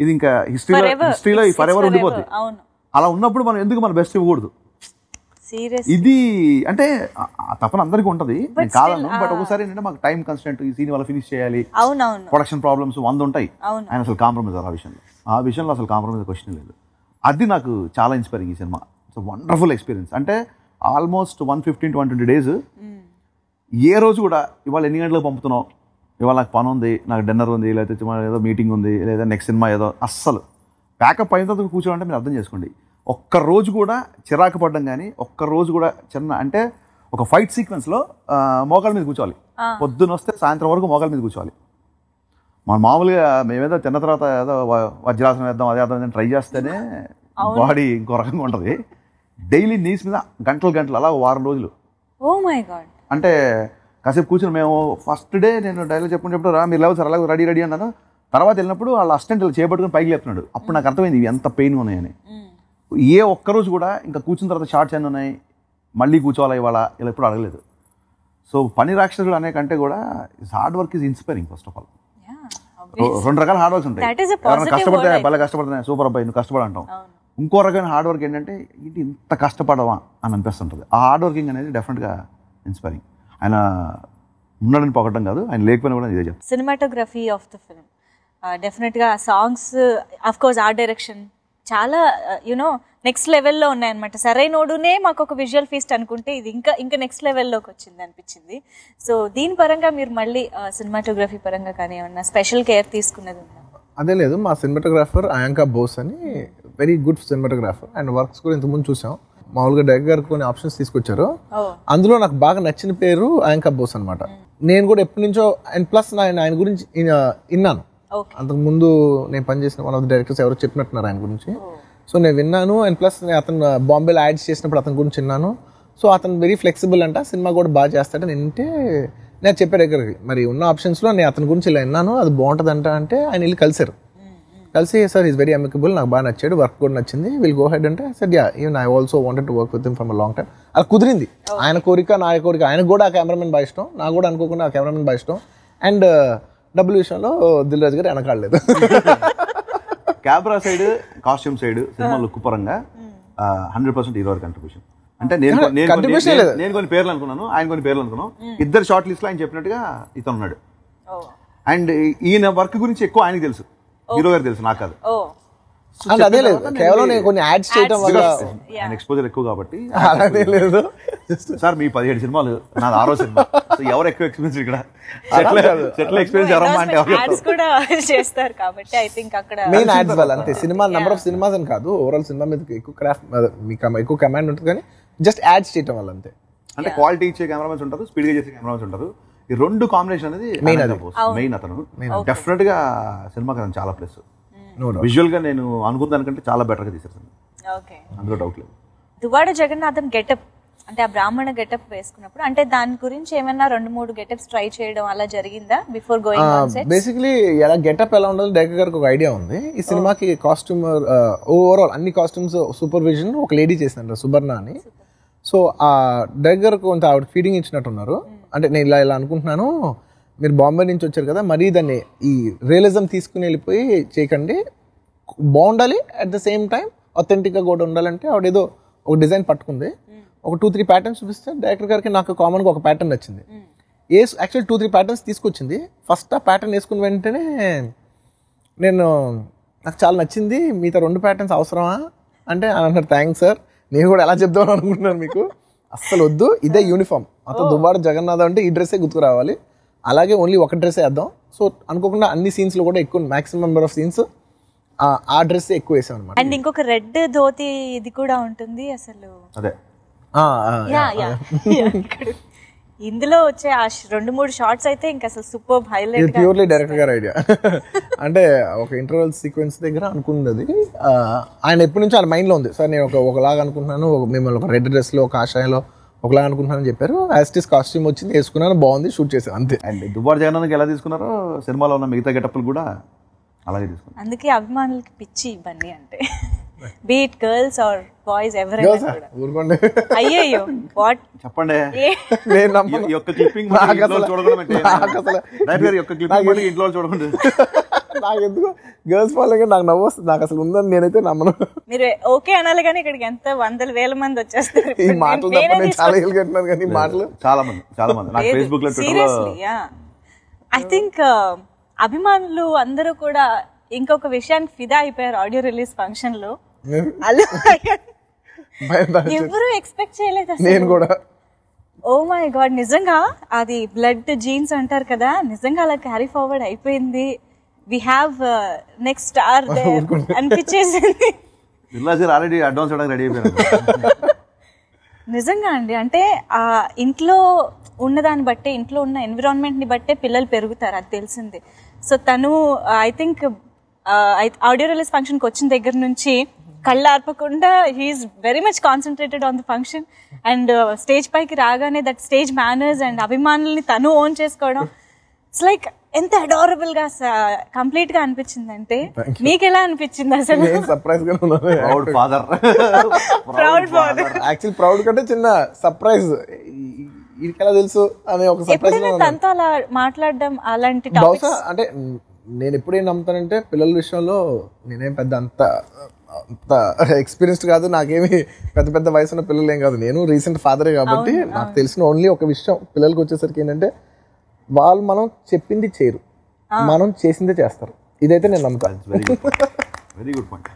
ఇది ఇంకా హిస్టరీలో ఫర్ ఎవర్ ఉండిపోతుంది. అలా ఉన్నప్పుడు మనం ఎందుకు మన బెస్ట్ ఇవ్వకూడదు? ఇది అంటే తప్పన అందరికీ ఉంటుంది, నేను కాదను. బట్ ఒకసారి ఏంటంటే మాకు టైం కన్స్టెంట్, ఈ సీన్ వల్ల ఫినిష్ చేయాలి, ప్రొడక్షన్ ప్రాబ్లమ్స్ 100 ఉంటాయి. ఆయన అసలు కాంప్రమైజ్ ఆ విషయంలో అసలు కాంప్రమైజ్ క్వశ్చన్ లేదు. అది నాకు చాలా ఇన్స్పైరింగ్ ఈ సినిమా. It's wonderful experience. అంటే ఆల్మోస్ట్ 115-120 days ఏ రోజు కూడా ఇవాళ ఎన్ని గంటలకు పంపుతున్నావు, ఇవాళ నాకు పని ఉంది, నాకు డిన్నర్ ఉంది, లేకపోతే ఏదో మీటింగ్ ఉంది, లేదా నెక్స్ట్ సినిమా ఏదో, అస్సలు ప్యాకప్ అయిన తర్వాత కూర్చోవాలంటే మీరు అర్థం చేసుకోండి, ఒక్కరోజు కూడా చిరాకు పడ్డం కానీ, ఒక్కరోజు కూడా చిన్న అంటే ఒక ఫైట్ సీక్వెన్స్లో మోకాళ్ళ మీద కూర్చోవాలి, పొద్దున్న వస్తే సాయంత్రం వరకు మోకాళ్ళ మీద కూర్చోవాలి. మనం మామూలుగా మేమేదో తిన్న తర్వాత ఏదో వజ్రాసనం వేద్దాం అదే అర్థం ట్రై చేస్తేనే బాడీ ఇంకో రకంగా ఉంటుంది. డైలీ నీస్ మీద గంటలు అలా 1 వారం రోజులు. అంటే కాసేపు కూర్చొని మేము ఫస్ట్ డే నేను డైలాగ్ చెప్పుకుంటే రా మీరు లేవు సార్ అలాగే రెడీ అన్నాను. తర్వాత వెళ్ళినప్పుడు వాళ్ళ అసిస్టెంట్ చేపట్టుకుని పైకి లేపుతున్నాడు. అప్పుడు నాకు అర్థమైంది ఇవి ఎంత పెయిన్ ఉన్నాయని. ఏ ఒక్కరోజు కూడా ఇంకా కూర్చున్న తర్వాత షార్ట్స్ ఎన్ని ఉన్నాయి, మళ్ళీ కూర్చోవాలి ఇవాళ, ఇలా ఎప్పుడు అడగలేదు. సో పని రాక్షసుడు అనే కంటే కూడా hard work is inspiring. First of all 2 రకాల హార్డ్ వర్క్స్ ఉంటాయి. ఎవరైనా కష్టపడితే భలే కష్టపడుతున్నాయి, సూపర్ అబ్బాయి నువ్వు కష్టపడి అంటాం. ఇంకో రకమైన హార్డ్ వర్క్ ఏంటంటే ఇది ఇంత కష్టపడవా అని అనిపిస్తుంటుంది. ఆ హార్డ్ వర్కింగ్ అనేది డెఫినెట్గా ఇన్స్పైరింగ్. ఆయన ఉన్నాడని పొగడం కాదు, ఆయన లేకపోయినా కూడా ఇదే చెప్తాను. సినిమాటోగ్రఫీ ఆఫ్ ద ఫిల్మ్ డెఫినెట్గా songs, of course art direction చాలా నెక్స్ట్ లెవెల్లో ఉన్నాయన్నమాట. సరైనోడునే మాకు ఒక విజువల్ ఫీస్ట్ అనుకుంటే ఇది ఇంకా నెక్స్ట్ లెవెల్లోకి వచ్చింది అనిపించింది. సో దీని పరంగా మీరు మళ్ళీ సినిమాటోగ్రఫీ పరంగా కానీ ఏమన్నా స్పెషల్ కేర్ తీసుకున్నది ఉందా? అదే లేదు, మా సినిమాటోగ్రాఫర్ అయాంకా బోస్ అని very good cinematographer. And works కూడా ఇంతకుముందు చూసాం. మామూలుగా డైరెక్టర్ గారు కొన్ని ఆప్షన్స్ తీసుకొచ్చారు, అందులో నాకు బాగా నచ్చిన పేరు అయాంకా బోస్ అనమాట. నేను కూడా ఎప్పటి నుంచో, అండ్ ప్లస్ ఆయన గురించి విన్నాను. అంతకుముందు నేను పనిచేసిన వన్ ఆఫ్ ది డైరెక్టర్స్ ఎవరో చెప్పినట్టున్నారు ఆయన గురించి. సో నేను విన్నాను. అండ్ ప్లస్ అతను బాంబేలో యాడ్స్ చేసినప్పుడు అతని గురించి విన్నాను. సో అతను వెరీ ఫ్లెక్సిబుల్ అంట, సినిమా కూడా బాగా చేస్తాడని వింటే నేను చెప్పే దగ్గరికి మరి ఉన్న ఆప్షన్స్లో నేను అతని గురించి ఇలా విన్నాను, అది బాగుంటుంది అంటే ఆయన వెళ్ళి కలిసారు. కలిసి సార్ ఈజ్ వెరీ అమికబుల్, నాకు బాగా నచ్చాడు, వర్క్ కూడా నచ్చింది, విల్ గో హెడ్ అంటే sir yeah even I also wanted to work with him from a long time. అది కుదిరింది, ఆయన కోరిక నా కోరిక, ఆయనకు కూడా ఆ కెమెరామెన్ బాగా ఇష్టం, నాకు కూడా అనుకోకుండా ఆ కెమెరామెన్ బాగా ఇష్టం. అండ్ డబ్బుల విషయంలో దిల్ రాజు గారు వెనకాడలేదు. Camera side, costume side, cinema look పరంగా 100% హీరో కంట్రిబ్యూషన్. అంటే నేను కొన్ని పేర్లు అనుకున్నాను, ఆయన కొన్ని పేర్లు అనుకున్నాను. ఇద్దరు షార్ట్ లిస్ట్ లో ఆయన చెప్పినట్టుగా ఇతను ఉన్నాడు. అండ్ ఈయన వర్క్ గురించి ఎక్కువ ఆయనకి తెలుసు, హీరో గారు తెలుసు, నాకు కాదు. అదే లేదు, కేవలం నేను కొన్ని యాడ్స్ చేయడం వల్ల ఆయన ఎక్స్పోజర్ ఎక్కువ కాబట్టి. అలానే లేదు సార్ మీ 17 సినిమాలు, నాది 6వ సినిమా, ఎవరు ఎక్కువ ఎక్స్పీరియన్స్ ఇక్కడ సెటిల్ ఎక్స్పీరియన్స్ ఎవరమ్మా అంటే యాడ్స్ కూడా చేస్తారు కాబట్టి ఐ థింక్ అక్కడ మెయిన్ యాడ్స్ వల్ల అంతే. సినిమా నెంబర్ ఆఫ్ సినిమాస్ అని కాదు, ఓవరాల్ సినిమా మీద ఎక్కువ క్రాఫ్ట్, మీకు ఎక్కువ కమాండ్ ఉంటుంది, కానీ జస్ట్ యాడ్స్ చేయడం వల్ల అంతే. అంటే క్వాలిటీ ఇచ్చే కెమెరామెన్స్ ఉంటారు, స్పీడ్ గా చేసే కెమెరామెన్స్ ఉంటారు. ఈ రెండు కాంబినేషన్ అనేది మెయిన్. అతను డెఫినెట్ గా సినిమాకి అతను చాలా ప్లస్. విజువల్ గా నేను అనుకున్న దానికంటే చాలా బెటర్ గా తీసేసాను, అందులో డౌట్ లేదు. దువ్వాడ జగన్నాథం గెటప్ అంటే ఆ బ్రాహ్మణ గెటప్ వేసుకున్నప్పుడు అంటే దాని గురించి ఏమైనా 2-3 గెటప్స్ ట్రై చేయడం అలా జరిగిందా before going on set? Basically ఎలా గెటప్ ఎలా ఉండాలి డైరెక్టర్ గారికి ఒక ఐడియా ఉంది. ఈ సినిమాకి కాస్ట్యూమ్ ఓవరాల్ అన్ని కాస్ట్యూమ్స్ సూపర్విజన్ ఒక లేడీ చేసినారు, సుబర్ణ అని. సో ఆ డైరెక్టర్ కొంత ఆవిడ ఫీడింగ్ ఇచ్చినట్టున్నారు. అంటే నేను ఇలా అనుకుంటున్నాను, మీరు బాంబే నుంచి వచ్చారు కదా, మరీ దాన్ని ఈ రియలిజం తీసుకుని వెళ్ళిపోయి చేయకండి, బాగుండాలి, అట్ ద సేమ్ టైం అథెంటిక్గా కూడా ఉండాలంటే ఆవిడ ఏదో ఒక డిజైన్ పట్టుకుంది. ఒక 2-3 ప్యాటర్న్స్ చూపిస్తే డైరెక్టర్ గారికి నాకు కామన్గా ఒక ప్యాటర్న్ నచ్చింది. యాక్చువల్లీ 2-3 ప్యాటర్న్స్ తీసుకొచ్చింది. ఫస్ట్ ఆ ప్యాటర్న్ వేసుకున్న వెంటనే నాకు చాలా నచ్చింది, మిగతా 2 ప్యాటర్న్స్ అవసరమా అంటే అన్నారు, థ్యాంక్స్ సార్, నేను కూడా ఎలా చెప్దామని అనుకుంటున్నాను మీకు, అస్సలు వద్దు, ఇదే యూనిఫామ్, అతను దువ్వాడ జగన్నాథం అంటే ఈ డ్రెస్సే గుర్తుకు రావాలి, అలాగే ఓన్లీ ఒక డ్రెస్ వేద్దాం. సో అనుకోకుండా అన్ని సీన్స్లో కూడా ఎక్కువ మాక్సిమం నెంబర్ ఆఫ్ సీన్స్ ఆ డ్రెస్ ఎక్కువ వేసాం అనమాట. అండ్ ఇంకొక రెడ్ ధోతి ఇది కూడా ఉంటుంది అసలు. అదే ఇందులో వచ్చే ఆ 2-3 షార్ట్స్ అయితే ఇంకా అసలు సూపర్ హైలైట్. ప్యూర్లీ డైరెక్టర్ గారి ఐడియా. అంటే ఒక ఇంటర్వెల్ సీక్వెన్స్ దగ్గర అనుకున్నది, ఆయన ఎప్పటి నుంచో ఆయన మైండ్లో ఉంది, సార్ నేను ఒకలాగా అనుకుంటున్నాను, మిమ్మల్ని ఒక రెడ్ డ్రెస్లో ఒక ఆశయంలో ఒకలాగా అనుకుంటున్నాను చెప్పారు. యాస్టిస్ కాస్ట్యూమ్ వచ్చింది, వేసుకున్నాను, బాగుంది, షూట్ చేశాను అంతే. అండ్ దువ్వాడ జగన్నాథ్కి ఎలా తీసుకున్నారో సినిమాలో ఉన్న మిగతా గెటప్లు కూడా అలాగే తీసుకున్నారు. అందుకే అభిమానులకి పిచ్చి ఇవన్నీ అంటే, బీట్ గర్ల్స్ ఆర్ బాయ్స్ ఎవరైనా కూడా. ఊరుకోండి అయ్యయ్యో వాట్ చెప్పండి, నేను నాకు ఎందుకు గర్ల్స్ ఫాలోయింగ్ నాకు నవ్వు వస్తుంది, నాకు అసలు ఉందని నేనైతే నమ్మను. మీరు ఓకే అనాలి కానీ ఇక్కడికి ఎంత 100,000 మంది వచ్చేస్తారు. ఈ మాటలు తప్ప నేను చాలా ఏళ్ళు కట్టినాను కానీ మాటలు చాలా మంది ఫేస్బుక్ లో సీరియస్లీ ఐ థింక్ అభిమానులు అందరూ కూడా ఇంకొక విషయానికి ఫిదా అయిపోయారు ఆడియో రిలీజ్ ఫంక్షన్ లో. ఎవరు ఎక్స్పెక్ట్ చేయలేదు నేను కూడా. ఓ మై గాడ్, నిజంగా అది బ్లడ్ జీన్స్ అంటారు కదా, నిజంగా అలా క్యారీ ఫార్వర్డ్ అయిపోయింది. వి హ్యావ్ నెక్స్ట్ స్టార్ అనిపించేసింది. ఆల్రెడీ అడ్వాన్స్ రెడీ అయిపోయారు. నిజంగా అండి, అంటే ఆ ఇంట్లో ఉన్నదాన్ని బట్టే, ఇంట్లో ఉన్న ఎన్విరాన్మెంట్ ని బట్టే పిల్లలు పెరుగుతారు, అది తెలిసింది. సో తను ఐ థింక్ ఆడియో రిలీజ్ ఫంక్షన్కి వచ్చిన దగ్గర నుంచి కళ్ళు ఆర్పకుండా he's very much concentrated on the function. And stage పైకి రాగానే దట్ స్టేజ్ మేనర్స్ అండ్ అభిమానుల్ని తను ఓన్ చేసుకోవడం, ఇట్స్ లైక్ ఎంత అడారబుల్ గా కంప్లీట్ గా అనిపించింది. అంటే మీకు ఎలా అనిపించింది అసలు? సర్ప్రైజ్ గా ప్రౌడ్ ఫాదర్. యాక్చువల్ ప్రౌడ్ కంటే చిన్న సర్ప్రైజ్, ఎలా తెలుసు అనే ఒక సర్ప్రైజ్. తనతో అలా మాట్లాడడం అలాంటి బహుశా అంటే నేను ఎప్పుడేం నమ్ముతానంటే పిల్లల విషయంలో నేనేం పెద్ద అంత ఎక్స్పీరియన్స్డ్ కాదు, నాకేమి పెద్ద వయసు ఉన్న పిల్లలు ఏం కాదు, నేను రీసెంట్ ఫాదరే కాబట్టి నాకు తెలిసిన ఓన్లీ ఒక విషయం పిల్లలకి వచ్చేసరికి ఏంటంటే వాళ్ళు మనం చెప్పింది చేయరు, మనం చేసిందే చేస్తారు. ఇదైతే నేను నమ్ముతాను. Very good point.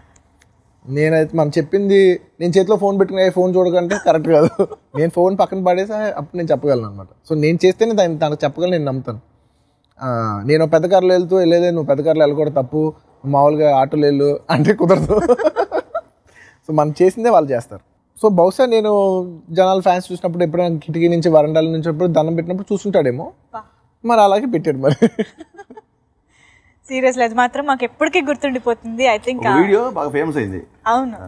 నేనైతే మనం చెప్పింది, నేను చేతిలో ఫోన్ పెట్టుకునే ఫోన్ చూడకంటే కరెక్ట్ కాదు, నేను ఫోన్ పక్కన పడేసి అప్పుడు నేను చెప్పగలను అనమాట. సో నేను చేస్తేనే తనకు చెప్పగలను, నేను నమ్ముతాను. నేను పెద్ద కార్లో వెళ్తూ వెళ్ళేదే, నువ్వు పెద్ద కార్లో వెళ్ళకూడదు, తప్పు, మామూలుగా ఆటోలు వెళ్ళు అంటే కుదరదు. సో మనం చేసిందే వాళ్ళు చేస్తారు. సో బహుశా నేను జనాల ఫ్యాన్స్ చూసినప్పుడు ఎప్పుడైనా కిటికీ నుంచి వరండాల నుంచి ఎప్పుడు దండం పెట్టినప్పుడు చూసుంటాడేమో, మరి అలాగే పెట్టాడు. మరి సీరియస్లీ అది మాత్రం మాకు ఎప్పటికీ గుర్తుండిపోతుంది. ఐ థింక్ వీడియో బాగా ఫేమస్ అయింది. అవును,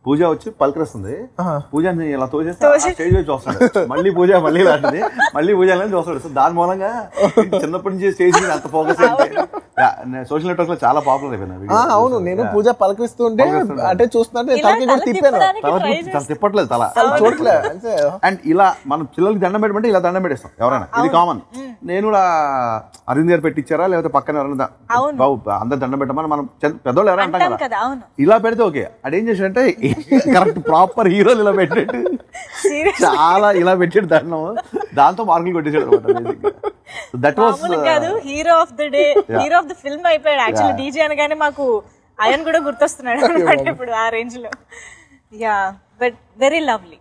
పూజ వచ్చి పలకరిస్తుంది, పూజని ఇలా తోచేస్తే స్టేజ్ మీద చూస్తాడు, మళ్ళీ పూజ మళ్ళీ లాంటిది, మళ్ళీ పూజ చూస్తాడు. సో దాని మూలంగా చిన్నప్పటి నుంచి స్టేజ్ మీద అంత ఫోకస్ సోషల్ నెట్వర్క్ లో చాలా పాపులర్ అయిపోయింది. అవును, నేను పూజ పలకరిస్తుంటే అంటే చూస్తుంటే తలకి కూడా తిప్పాను, తల తిప్పట్లేదు, తల చూడట్లేదు. అండ్ ఇలా మనం పిల్లలకి దండం పెట్టమంటే ఇలా దండం పెట్టేస్తాం ఎవరైనా, ఇది కామన్. నేను కూడా అరవింద్ గారు పెట్టించారా లేకపోతే పక్కన ఎవరైనా బాబు అందరు దండం పెట్టమని మనం పెద్దోళ్ళు ఎవరైనా అంటాం కదా, ఇలా పెడితే ఓకే. అదేం చేసాడంటే కరెక్ట్ ప్రాపర్ హీరోలు ఇలా పెట్టాడు, చాలా ఇలా పెట్టాడు దండం, దాంతో మార్కులు కొట్టేసాడు అనమాట. That was hero of the day, hero of the film అయిపోయాడు. యాక్చువల్లీ డీజే అనగానే మాకు ఆయన కూడా గుర్తొస్తున్నాడు అనమాట ఇప్పుడు ఆ రేంజ్ లో. Yeah, but very lovely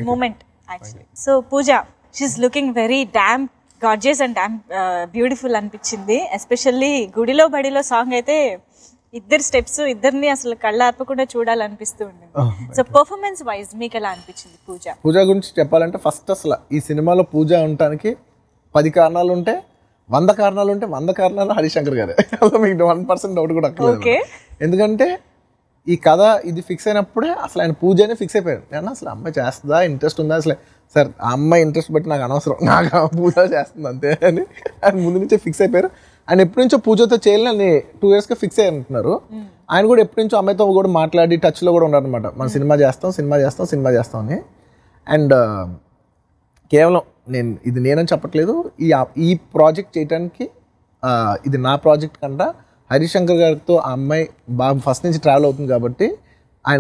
moment actually. So Pooja, she is looking very damn gorgeous and damn beautiful అనిపించింది. ఎస్పెషల్లీ గుడిలో బడిలో సాంగ్ అయితే ఇద్దరు స్టెప్స్, ఇద్దరిని అసలు కళ్ళ ఆర్పకుండా చూడాలనిపిస్తూ ఉంటుంది. సో పర్ఫార్మెన్స్ వైజ్ మీకు ఎలా అనిపించింది పూజ? పూజ గురించి చెప్పాలంటే ఫస్ట్ అసలు ఈ సినిమాలో పూజ ఉండటానికి 10 కారణాలు ఉంటే 100 కారణాలు ఉంటే 100 కారణాలు హరిశంకర్ గారే. మీకు 1% డౌట్ కూడా అక్కర్లేదు. ఎందుకంటే ఈ కథ ఇది ఫిక్స్ అయినప్పుడే అసలు ఆయన పూజనే ఫిక్స్ అయిపోయారు. నేను అసలు అమ్మాయి చేస్తుందా, ఇంట్రెస్ట్ ఉందా, అసలు సార్ ఆ అమ్మాయి ఇంట్రెస్ట్ బట్టి నాకు అనవసరం, నాకు పూజ చేస్తుంది అంతే అని ఆయన ముందు నుంచే ఫిక్స్ అయిపోయారు. ఆయన ఎప్పటి నుంచో పూజతో చేయాలని 2 yearsగా ఫిక్స్ అయ్యి అంటున్నారు. ఆయన కూడా ఎప్పటి నుంచో అమ్మాయితో కూడా మాట్లాడి టచ్లో కూడా ఉన్నారనమాట. మనం సినిమా చేస్తాం అని. అండ్ కేవలం ఇది నేనని చెప్పట్లేదు, ఈ ప్రాజెక్ట్ చేయడానికి ఇది నా ప్రాజెక్ట్ కంటే హరిశంకర్ గారితో ఆ అమ్మాయి బాగా ఫస్ట్ నుంచి ట్రావెల్ అవుతుంది కాబట్టి ఆ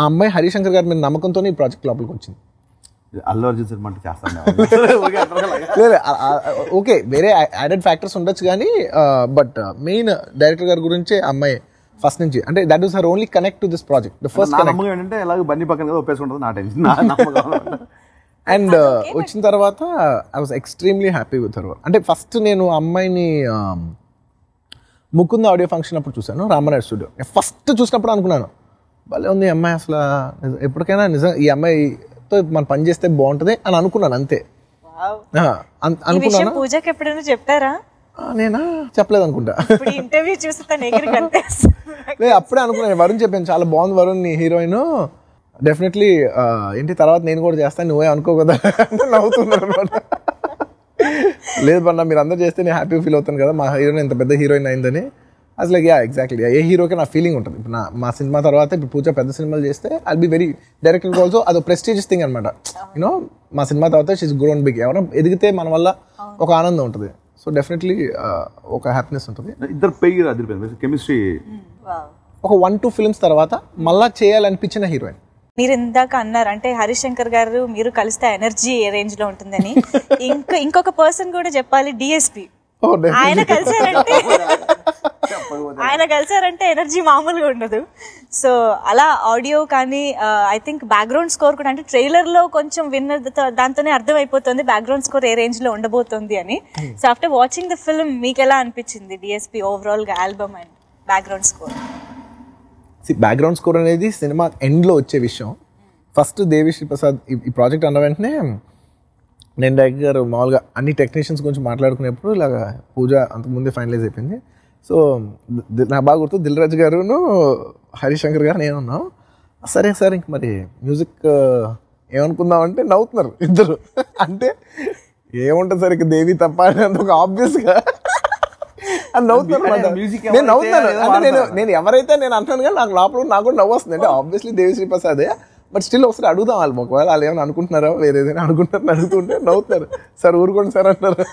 అమ్మాయి హరిశంకర్ గారి మీద నమ్మకంతో ఈ ప్రాజెక్ట్ లోపలికి వచ్చింది. అల్లు అర్జున్ సినిమా అంటే చేస్తాను ఓకే, వేరే యాడెడ్ ఫ్యాక్టర్స్ ఉండొచ్చు కానీ బట్ మెయిన్ డైరెక్టర్ గారి గురించి అమ్మాయి ఫస్ట్ నుంచి, అంటే that was her only connect to this project. The first connect ఏంటంటే ఎలాగో బండి పక్కన ఒప్పేసుకుంటుంది నా టెన్షన్. అండ్ వచ్చిన తర్వాత I was extremely happy with her. అంటే ఫస్ట్ నేను అమ్మాయిని ముకుంద ఆడియో ఫంక్షన్ అప్పుడు చూశాను, రామనాయుడు స్టూడియో. ఫస్ట్ చూసినప్పుడు అనుకున్నాను భలే ఉంది ఈ అమ్మాయి, అసలు ఎప్పటికైనా నిజం ఈ అమ్మాయితో మనం పని చేస్తే బాగుంటుంది అని అనుకున్నాను అంతే. అనుకున్నాను. పూజకి ఎప్పుడైనా చెప్పారా? నేనా చెప్పలేదు అనుకుంటా, ఇంటర్వ్యూ చూస్తే అప్పుడే అనుకున్నాను. వరుణ్ చెప్పాను చాలా బాగుంది వరుణ్ నీ హీరోయిన్, డెఫినెట్లీ ఏంటి తర్వాత నేను కూడా చేస్తాను నువ్వే అనుకో కదా నవ్వుతున్నాను అనమాట. లేదు బన్నా మీరు అందరూ చేస్తే నేను హ్యాపీ ఫీల్ అవుతాను కదా మా హీరోయిన్ ఎంత పెద్ద హీరోయిన్ అయిందని. అసలు ఎగ్జాక్ట్లీ ఏ హీరోకి నా ఫీలింగ్ ఉంటుంది. ఇప్పుడు మా సినిమా తర్వాత ఇప్పుడు పూజ పెద్ద సినిమాలు చేస్తే I be very director also అదో ప్రెస్టీజియస్ థింగ్ అనమాట. యూనో మా సినిమా తర్వాత షీస్ గ్రోన్ బిగ్, ఎవరైనా ఎదిగితే మన వల్ల ఒక ఆనందం ఉంటుంది. సో డెఫినెట్లీ ఒక హ్యాపీనెస్ ఉంటుంది. ఇద్దరు పెయిర్ కెమిస్ట్రీ. ఒక 1-2 ఫిల్మ్స్ తర్వాత మళ్ళా చేయాలనిపించిన హీరోయిన్. మీరు ఇందాక అన్నారు అంటే హరిశంకర్ గారు మీరు కలిస్తే ఎనర్జీ ఏ రేంజ్ లో ఉంటుందని. ఇంకొక పర్సన్ కూడా చెప్పాలి, డిఎస్పి. ఆయన కలిసారంటే ఎనర్జీ మామూలుగా ఉండదు. సో అలా ఆడియో కానీ ఐ థింక్ బ్యాక్గ్రౌండ్ స్కోర్ కూడా, అంటే ట్రైలర్ లో కొంచెం దాంతోనే అర్థం అయిపోతుంది బ్యాక్గ్రౌండ్ స్కోర్ ఏ రేంజ్ లో ఉండబోతుంది అని. So after watching the film మీకు ఎలా అనిపించింది డిఎస్పి ఓవరాల్ గా album and background score? Background score అనేది సినిమా ఎండ్లో వచ్చే విషయం. ఫస్ట్ దేవిశ్రీ ప్రసాద్ ఈ ప్రాజెక్ట్ అన్న వెంటనే నేను డైరెక్టర్ గారు మామూలుగా అన్ని టెక్నీషియన్స్ గురించి మాట్లాడుకునేప్పుడు ఇలాగ పూజ అంతకుముందే ఫైనలైజ్ అయిపోయింది. సో నాకు బాగా గుర్తు దిల్ రాజు గారును హరిశంకర్ గారు నేను ఉన్నాం. సరే సార్ ఇంక మరి మ్యూజిక్ ఏమనుకుందాం అంటే నవ్వుతున్నారు ఇద్దరు. అంటే ఏముంటుంది సార్ ఇక దేవి తప్ప అని ఒక ఆబ్వియస్గా అని నవ్వుతున్నాను. నేను నవ్వుతాను అంటే నేను ఎవరైతే నేను అంటాను కానీ నాకు లోపల నాకు కూడా నవ్వు వస్తుంది. అంటే ఆబ్వియస్లీ దేవిశ్రీ ప్రసాదే, బట్ స్టిల్ ఒకసారి అడుగుదాం వాళ్ళు, ఒకవేళ వాళ్ళు ఏమైనా అనుకుంటున్నారో వేరేదైనా అనుకుంటారని అడుగుతుంటే నవ్వుతున్నారు. సార్ ఊరుకోండి సార్ అంటారు.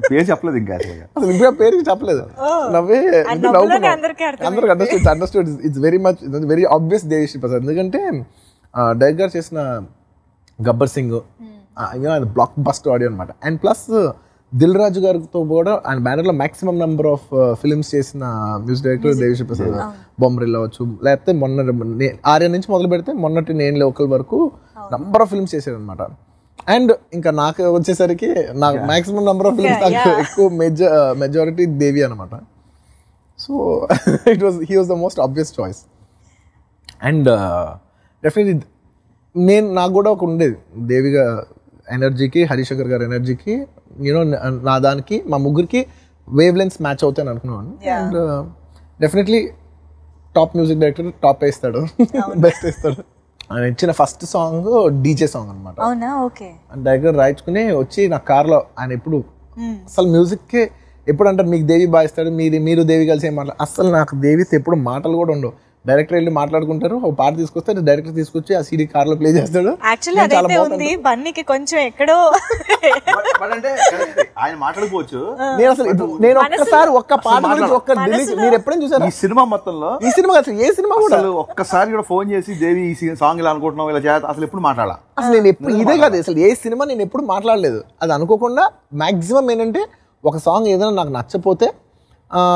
పేరు చెప్పలేదు, ఇంకా అసలు ఇంకా పేరు చెప్పలేదు, నవ్వే అందరికి understood. It's very much very obvious Devisri Prasad. ఎందుకంటే డైరెక్ట్ గారు చేసిన Gabbar Singh blockbuster audio అనమాట. అండ్ ప్లస్ దిల్ రాజు గారితో కూడా ఆయన బ్యానర్లో మాక్సిమం నెంబర్ ఆఫ్ ఫిల్మ్స్ చేసిన మ్యూజిక్ డైరెక్టర్ దేవిశ్రీ ప్రసాద్. బొమ్మరిల్ అవ్వచ్చు, లేకపోతే ఆర్య నుంచి మొదలు పెడితే మొన్నటి నేను లోకల్ వరకు నంబర్ ఆఫ్ ఫిల్మ్స్ చేశాడు అనమాట. అండ్ ఇంకా నాకు వచ్చేసరికి నాకు మాక్సిమం నెంబర్ ఆఫ్ ఫిల్మ్స్ ఎక్కువ మెజారిటీ దేవి అనమాట. So he was the most obvious choice. And definitely నాకు కూడా ఒక ఉండేది దేవిగా ఎనర్జీకి హరిశంకర్ గారి ఎనర్జీకి యూనో నా దానికి మా ముగ్గురికి వేవ్ లెన్స్ మ్యాచ్ అవుతాయని అనుకున్నాను. And definitely top music director top వేస్తాడు, బెస్ట్ వేస్తాడు. ఆయన ఇచ్చిన ఫస్ట్ సాంగ్ డీజే సాంగ్ అనమాట. డైరెక్టర్ రాయించుకుని వచ్చి నా కార్లో ఆయన ఎప్పుడు అసలు మ్యూజిక్కి ఎప్పుడు అంటారు మీకు దేవి బాధిస్తాడు, మీరు దేవి కలిసి ఏం మాట్లాడు. అసలు నాకు దేవితో ఎప్పుడు మాటలు కూడా ఉండవు. డైరెక్టర్ వెళ్ళి మాట్లాడుకుంటారు, ఒక పాట తీసుకొస్తారు, డైరెక్టర్ తీసుకొచ్చి ఆ సీడీ కార్ లో ప్లే చేస్తాడు. యాక్చువల్లీ అదైతే ఉంది, బన్నీకి కొంచెం ఎక్కడో ఆయన మాట్లాడుకోవచ్చు. నేను ఒక్కసారి ఒక్క పాట గురించి ఒక్క మీరు ఎప్పుడైనా చూసారు ఈ సినిమా మొత్తంలో? ఈ సినిమా అసలు ఏ సినిమా కూడా ఒక్కసారి కూడా ఫోన్ చేసి దేవి ఈ సాంగ్ ఇలా అనుకుంటున్నావు ఇలా చేయాలి అసలు ఎప్పుడు మాట్లాడాల? అసలు నేను ఎప్పుడు ఇదే కాదు, అసలు ఏ సినిమా నేను ఎప్పుడు మాట్లాడలేదు. అది అనుకోకుండా మాక్సిమం ఏంటంటే ఒక సాంగ్ ఏదైనా నాకు నచ్చపోతే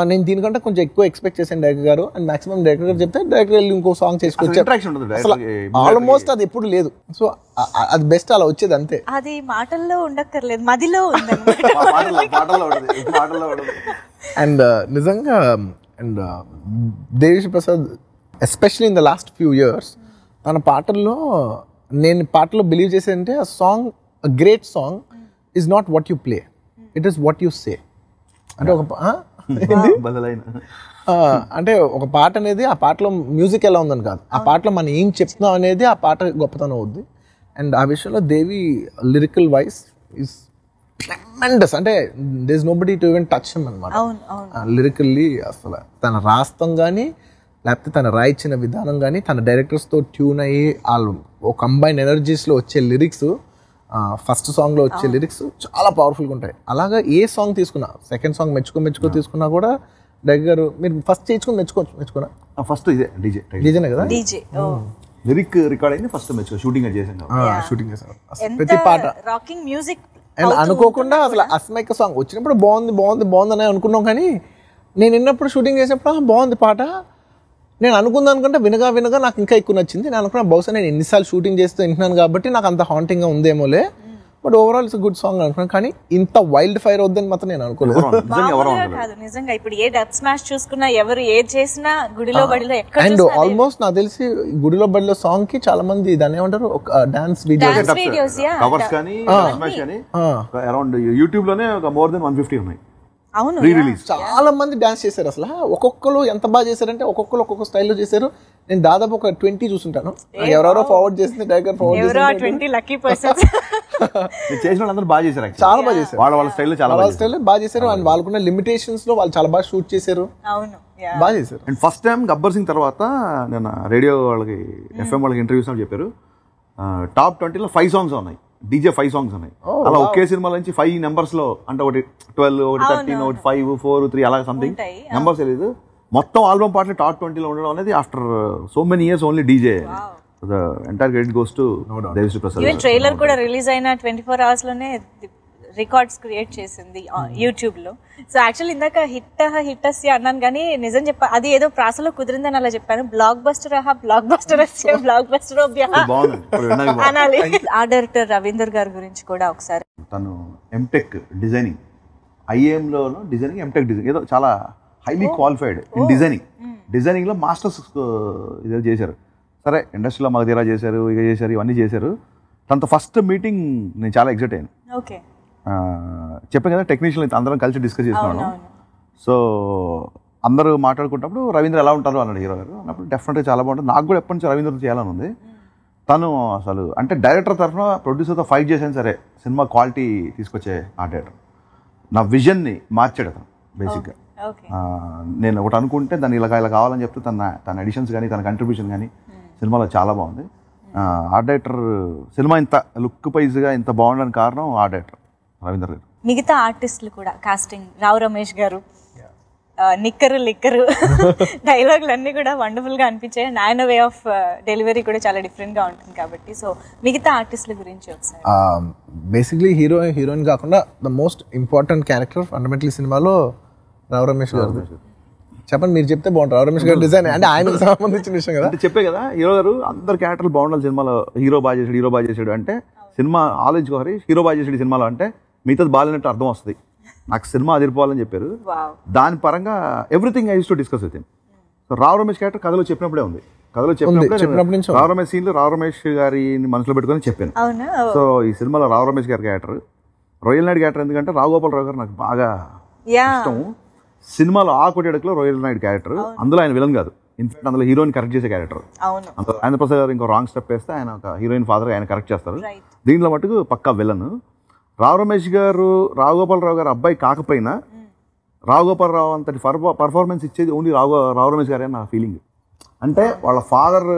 నేను దీనికంటే కొంచెం ఎక్కువ ఎక్స్పెక్ట్ చేశాను డైరెక్టర్ గారు. అండ్ మాక్సిమం డైరెక్టర్ గారు చెప్తే డైరెక్టర్ వెళ్ళి ఇంకో సాంగ్ చేసుకొచ్చారు. ఆల్మోస్ట్ అది ఎప్పుడు లేదు. సో అది బెస్ట్ అలా వచ్చేది అంతే. అది మాటల్లో ఉండక్కర్లేదు, మదిలో ఉంది. అండ్ నిజంగా and Devisri Prasad especially in the last few years తన పాటల్లో నేను పాటలో బిలీవ్ చేసేదంటే ఆ song great song is not what you play, it is what you say. అంటే అంటే ఒక పాట అనేది ఆ పాటలో మ్యూజిక్ ఎలా ఉందని కాదు, ఆ పాటలో మనం ఏం చెప్తున్నాం అనేది ఆ పాట గొప్పతనం అవుద్ది. అండ్ ఆ విషయంలో Devi lyrical wise is tremendous. అంటే there is nobody to even touch him అన్నమాట. లిరికల్లీ అసలు తన రాస్తం కానీ లేకపోతే తన రాయించిన విధానం కానీ తన డైరెక్టర్స్తో ట్యూన్ అయ్యి వాళ్ళు ఒక కంబైన్ ఎనర్జీస్లో వచ్చే లిరిక్స్, ఫస్ట్ సాంగ్లో వచ్చే లిరిక్స్ చాలా పవర్ఫుల్గా ఉంటాయి. అలాగా ఏ సాంగ్ తీసుకున్నా, సెకండ్ సాంగ్ మెచ్చుకో తీసుకున్నా కూడా డైరెక్టర్ గారు మీరు ఫస్ట్ మెచ్చుకున్నా ఫస్ట్ ఇదే డీజేనే కదా, లిరిక్ రికార్డ్ అయింది ఫస్ట్ షూటింగ్ చేశాను. ప్రతి పాట రాకింగ్ మ్యూజిక్. అండ్ అనుకోకుండా అసలు అస్మైక సాంగ్ వచ్చినప్పుడు బాగుంది అనుకున్నాం, కానీ నేను విన్నప్పుడు షూటింగ్ చేసినప్పుడు బాగుంది పాట. నేను అనుకుందానికంటే వినగా నాకు ఇంకా ఎక్కువ నచ్చింది. నేను అనుకున్నా బహుశా నేను ఎన్నిసార్లు షూటింగ్ చేస్తూ వింటున్నాను కాబట్టి నాకు అంత హాంటింగ్గా ఉందేమోలే, but overall it's good song అనుకున్నాను. కానీ ఇంత వైల్డ్ ఫైర్ వద్దని మాత్రం నేను అనుకోలేదు. నిజంగా ఇప్పుడు ఏ డబ్ స్మాష్ చూసుకున్నా ఎవరు ఏది చేసినా గుడిలో బడిలో అండ్ ఆల్మోస్ట్ నాకు తెలిసి గుడిలో బడిలో సాంగ్ కి చాలా మంది దాన్ని ఏమంటారు డాన్స్ వీడియోస్ కవర్స్ కానీ అరౌండ్ యూట్యూబ్ లోనే మోర్ దెన్ 150 ఉన్నాయి. అవును, చాలా మంది డాన్స్ చేశారు. అసలు ఒక్కొక్కరు ఎంత బాగా చేశారంటే ఒక్కొక్కరు ఒక్కొక్క స్టైల్లో చేశారు. నేను దాదాపు ఒక 20 చూసుంటాను. ఎవరెవరో ఫార్వర్డ్ చేసింది డైరెక్టర్ ఫార్వర్డ్ చేసిన చేసిన వాళ్ళందరూ బాగా చేశారు, చాలా బాగా చేశారు. వాళ్ళ స్టైల్లో చాలా బాగా చేశారు. అండ్ వాళ్ళకున్న లిమిటేషన్స్ లో వాళ్ళు చాలా బాగా షూట్ చేశారు, బాగా చేశారు. And first time Gabbar Singh తర్వాత నేను రేడియో వాళ్ళకి FM వాళ్ళకి ఇంటర్వ్యూస్ చెప్పారు టాప్ 20లో 5 సాంగ్స్ ఉన్నాయి, DJ 5 సాంగ్స్ ఉన్నాయి. అలా ఒకే సినిమా నుంచి 5 నెంబర్స్ లో, అంటే ఒకటి 12, ఒకటి 13, ఒకటి 5, 4, 3 అలాగే సంథింగ్ నెంబర్స్ తెలియదు. మొత్తం ఆల్బమ్ పాటలు టాప్ 20లో ఉండడం అనేది after so many years only DJ. The entire credit goes to Devisri Prasad. Even trailer కూడా రిలీజ్ అయిన 24 hours లోనే రికార్డ్స్ క్రియేట్ చేసింది యూట్యూబ్ లో. సో యాక్చువల్లీ ఇందాక హిట్టస్య అన్నాను, కానీ నిజం చెప్పా అది ఏదో ప్రాసలో కుదిరిందని అలా చెప్పాను. బ్లాక్ బస్టర్ అనాలి. ఆ డైరెక్టర్ రవీందర్ గారి గురించి కూడా ఒకసారి. తను ఎంటెక్ డిజైనింగ్, IIM లో డిజైనింగ్, ఎంటెక్ డిజైనింగ్ ఏదో చాలా హైలీ క్వాలిఫైడ్ ఇన్ డిజైనింగ్ లో మాస్టర్స్ ఇదే చేశారు. సరే ఇండస్ట్రీలో మగధీరా చేశారు, ఇవన్నీ చేశారు. తనతో ఫస్ట్ మీటింగ్ నేను చాలా ఎక్సైట్ అయ్యాను. ఓకే, చెప్పాను కదా టెక్నీషియన్ అందరం కలిసి డిస్కస్ చేసుకున్నాను. సో అందరూ మాట్లాడుకుంటప్పుడు రవీంద్ర ఎలా ఉంటారు అన్నాడు హీరో గారు. అన్నప్పుడు డెఫినెట్గా చాలా బాగుంటుంది. నాకు కూడా ఎప్పటి నుంచి రవీంద్రతో చేయాలని ఉంది. తను అసలు అంటే డైరెక్టర్ తరఫున ప్రొడ్యూసర్తో ఫైట్ చేశాను, సరే సినిమా క్వాలిటీ తీసుకొచ్చే ఆ డైరెక్టర్. నా విజన్ని మార్చాడు అతను బేసిక్గా. నేను ఒకటి అనుకుంటే దాన్ని ఇలా కావాలని చెప్తే తన ఎడిషన్స్ కానీ తన కంట్రిబ్యూషన్ కానీ సినిమాలో చాలా బాగుంది. ఆ డైరెక్టర్ సినిమా ఇంత లుక్ వైజ్గా ఇంత బాగుండడానికి కారణం ఆ డైరెక్టర్ రవీందర్ గారు. మిగతా ఆర్టిస్టులు కూడా కాస్టింగ్, రావు రమేష్ గారు నిక్కరు లిక్కరు డైలాగులు అన్నీ కూడా వండర్ఫుల్ గా అనిపించాయి. అండ్ ఆయన వే ఆఫ్ డెలివరీ కూడా చాలా డిఫరెంట్ గా ఉంటుంది కాబట్టి. సో మిగతా ఆర్టిస్టుల గురించి ఒకసారి. బేసిక్లీ హీరోయిన్ కాకుండా the most important character fundamentally సినిమాలో రావు రమేష్ గారు. చెప్పండి, మీరు చెప్తే బాగుంటుంది. రావు రమేష్ గారు డిజైన్ అంటే ఆయనకు సంబంధించిన విషయం కదా. చెప్పే కదా హీరో గారు అందరు క్యారెక్టర్లు బాగుండాలి సినిమాలో. హీరో బాగా చేసాడు అంటే సినిమా ఆలోచించుకోవాలి. హీరో బాగా చేసాడు సినిమాలో అంటే మిగతాది బాగాలేనట్టు అర్థం వస్తుంది. నాకు సినిమా అదిరిపోవాలని చెప్పారు. దాని పరంగా everything I use to discuss with him. So Rao Ramesh character కథలో చెప్పినప్పుడే ఉంది. కథలో చెప్పినప్పుడు రావు రమేష్ సీన్లో రావు రమేష్ గారిని మనసులో పెట్టుకొని చెప్పాను. సో ఈ సినిమాలో రావు రమేష్ గారి క్యారెక్టర్, రొయ్యల్ నాయుడు క్యారెక్టర్ ఎందుకంటే రావుగోపాలరావు గారు నాకు బాగా ఇష్టం. సినిమాలో ఆ కొట్టేడులో రొయ్యల్ నాయుడు క్యారెక్టర్, అందులో ఆయన విలన్ కాదు, ఇన్ఫాక్ట్ అందులో హీరోయిన్ కరెక్ట్ చేసే క్యారెక్టర్. ఆయన ప్రసాద్ గారు ఇంకో రాంగ్ స్టెప్ వేస్తే ఆయన ఒక హీరోయిన్ ఫాదర్ ఆయన కరెక్ట్ చేస్తారు. దీంట్లో మటుకు పక్కా విలన్. రావు రమేష్ గారు రావుగోపాలరావు గారు అబ్బాయి కాకపోయినా రావు గోపాల్ రావు అంతటి పర్ఫార్మెన్స్ ఇచ్చేది ఓన్లీ రావు రమేష్ గారే నా ఫీలింగ్. అంటే వాళ్ళ ఫాదర్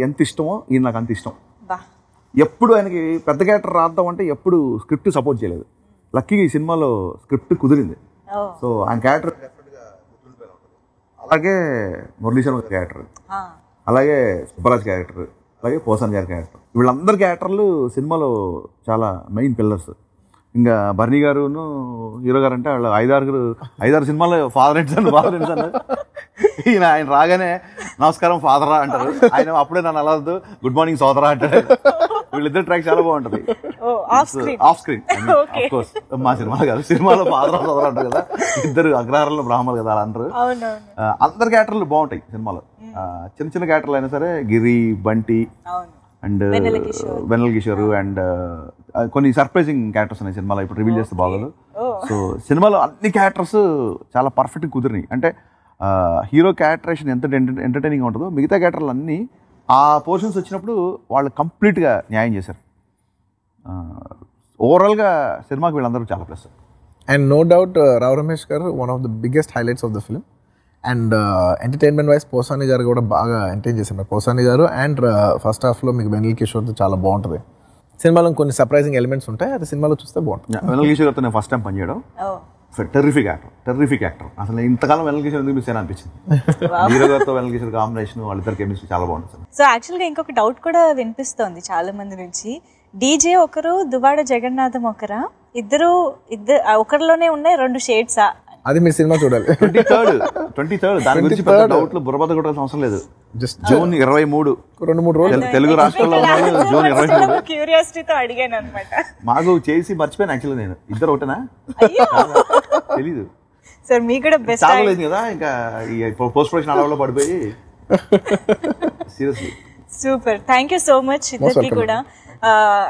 ఎంత ఇష్టమో ఈయన నాకు అంత ఇష్టం. ఎప్పుడు ఆయనకి పెద్ద క్యారెక్టర్ రాద్దాం అంటే ఎప్పుడు స్క్రిప్ట్ సపోర్ట్ చేయలేదు. లక్కీగా ఈ సినిమాలో స్క్రిప్ట్ కుదిరింది. సో ఆయన క్యారెక్టర్ అలాగే మురళీ శర్మ క్యారెక్టర్, అలాగే సుబ్బరాజ్ క్యారెక్టర్, అలాగే పోసాన్ గారి క్యారెక్టర్, వీళ్ళందరి క్యారెక్టర్లు సినిమాలో చాలా మెయిన్ పిల్లర్స్. ఇంకా బర్నీ గారును హీరో గారు అంటే వాళ్ళు 5-6 సినిమాలు ఫాదర్ అండ్ సన్. ఆయన రాగానే నమస్కారం ఫాదరా అంటారు, ఆయన అప్పుడే నన్ను అలా గుడ్ మార్నింగ్ సోదరా అంటారు. వీళ్ళిద్దరు ట్రాక్ చాలా బాగుంటది ఆఫ్ స్క్రీన్. కోర్స్ మా సినిమాలో కాదు, సినిమాలో ఫాదర్ సోదరా అంటారు కదా, ఇద్దరు అగ్రహారంలో బ్రాహ్మణులు కదా అలా అంటారు. అందరి క్యారెక్టర్లు బాగుంటాయి సినిమాలో. చిన్న చిన్న క్యారెక్టర్లు అయినా సరే, గిరి, బంటి అండ్ వెన్నెల కిషోర్ అండ్ కొన్ని సర్ప్రైజింగ్ క్యారెక్టర్స్ ఉన్నాయి సినిమాలో, ఇప్పుడు రివీల్ చేస్తే బాగోదు. సో సినిమాలో అన్ని క్యారెక్టర్స్ చాలా పర్ఫెక్ట్గా కుదిరినాయి. అంటే హీరో క్యారెక్టరేషన్ ఎంత ఎంటర్టైనింగ్ ఉంటుందో మిగతా క్యారెక్టర్లు అన్నీ ఆ పోర్షన్స్ వచ్చినప్పుడు వాళ్ళు కంప్లీట్గా న్యాయం చేశారు. ఓవరాల్గా సినిమాకి వీళ్ళందరూ చాలా plus. And no doubt Rao Ramesh గారు one of the biggest highlights of the film. And entertainment wise Posani గారు కూడా బాగా ఎంటర్టైన్ చేశారు. పోసాని గారు అండ్ ఫస్ట్ హాఫ్లో మీకు వెన్నెల కిషోర్తో చాలా బాగుంటుంది. సినిమాలో కొన్ని సర్ప్రైజింగ్ ఎలిమెంట్స్ ఉంటాయి, అది సినిమాలో చూస్తే బాగుంటుంది. వెన్నెల కిషోర్ గారితో నేను ఫస్ట్ టైం పనిచేయడం, టెర్రిఫిక్ యాక్టర్. అసలు ఇంతకాలం వెన్నెల కిషోర్ ఎందుకు మిస్ అయినా అనిపించింది. హీరో గారితో వెన్నెల కిషోర్ కాంబినేషన్, వాళ్ళిద్దరు కెమిస్ట్రీ చాలా బాగుంటుంది. సో యాక్చువల్గా ఇంకొక డౌట్ కూడా వినిపిస్తోంది చాలా మంది నుంచి, డీజే ఒకరు, దువ్వాడ జగన్నాథం ఒకరా, ఇద్దరు ఒకరిలోనే ఉన్నాయి 2 షేడ్సా? అది మీ సినిమా చూడాలి. 23rd దాని గురించి పెద్ద డౌట్లు బుర్రబద్ద కొట్టాల్సిన అవసరం లేదు. జస్ట్ జూన్ 23 2-3 రోజులు తెలుగు రాష్ట్రాల్లో ఉన్నాను. జూన్ 23 క్యూరియాసిటీతో అడిగాను అనమాట. మాకు చేసి మర్చిపోయాను యాక్చువల్గా. నేను ఇద్దరు ఒకటేనా తెలీదు సార్, మీకు కూడా బెస్ట్ చాలా లేదు కదా, ఇంకా పోస్ట్ ప్రొడక్షన్ అడవులో పడిపోయి. Seriously super, thank you so much ఇద్దరికి కూడా.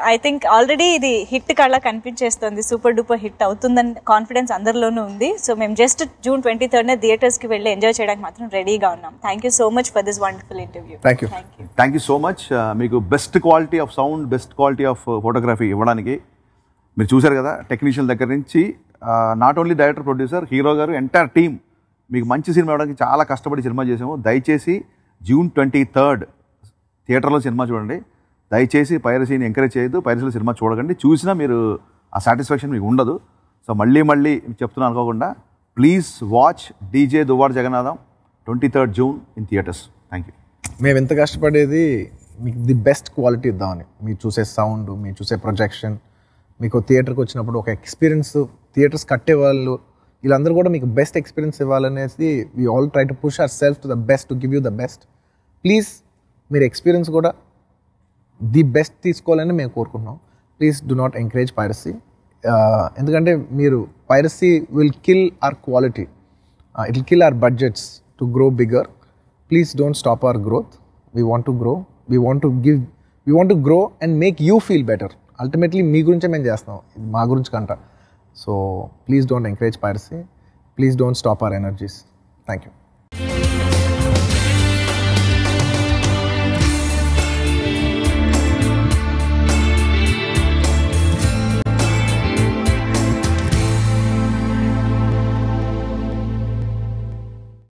ఐ థింక్ ఆల్రెడీ ఇది హిట్ కళ్ళ కనిపించేస్తుంది, సూపర్ డూపర్ హిట్ అవుతుందని కాన్ఫిడెన్స్ అందరిలోనూ ఉంది. సో మేము జస్ట్ June 23rd థియేటర్స్కి వెళ్ళి ఎంజాయ్ చేయడానికి మాత్రం రెడీగా ఉన్నాం. Thank you so much for this wonderful interview. Thank you so much. మీకు best quality of sound, best quality of photography ఇవ్వడానికి మీరు చూశారు కదా, టెక్నీషియన్ దగ్గర నుంచి not only director, producer, hero గారు, ఎంటైర్ టీమ్ మీకు మంచి సినిమా ఇవ్వడానికి చాలా కష్టపడి సినిమా చేసాము. దయచేసి June 23rd థియేటర్లో సినిమా చూడండి. దయచేసి పైరసీని ఎంకరేజ్ చేయొద్దు, పైరసీలో సినిమా చూడకండి. చూసినా మీరు ఆ సాటిస్ఫాక్షన్ మీకు ఉండదు. సో మళ్ళీ చెప్తున్నాను అనుకోకుండా, please watch DJ Duvvada Jagannatham 23rd June in theatres. Thank you. మేము ఎంత కష్టపడేది మీకు ది బెస్ట్ క్వాలిటీ ఇద్దామని. మీరు చూసే సౌండ్, మీరు చూసే ప్రొజెక్షన్, మీకు థియేటర్కి వచ్చినప్పుడు ఒక ఎక్స్పీరియన్స్, థియేటర్స్ కట్టేవాళ్ళు వీళ్ళందరూ కూడా మీకు బెస్ట్ ఎక్స్పీరియన్స్ ఇవ్వాలనేసి we all try to push our self to the best, to give you the best. Please మీరు ఎక్స్పీరియన్స్ కూడా ది బెస్ట్ తీసుకోవాలని మేము కోరుకుంటున్నాం. Please do not encourage piracy. ఎందుకంటే మీరు piracy will kill our quality, it will kill our budgets to grow bigger. Please don't stop our growth. We want to grow, we want to grow and make you feel better. Ultimately మీ గురించే మేము చేస్తాం, మా గురించి కంట. So please don't encourage piracy, please don't stop hour energies. Thank you.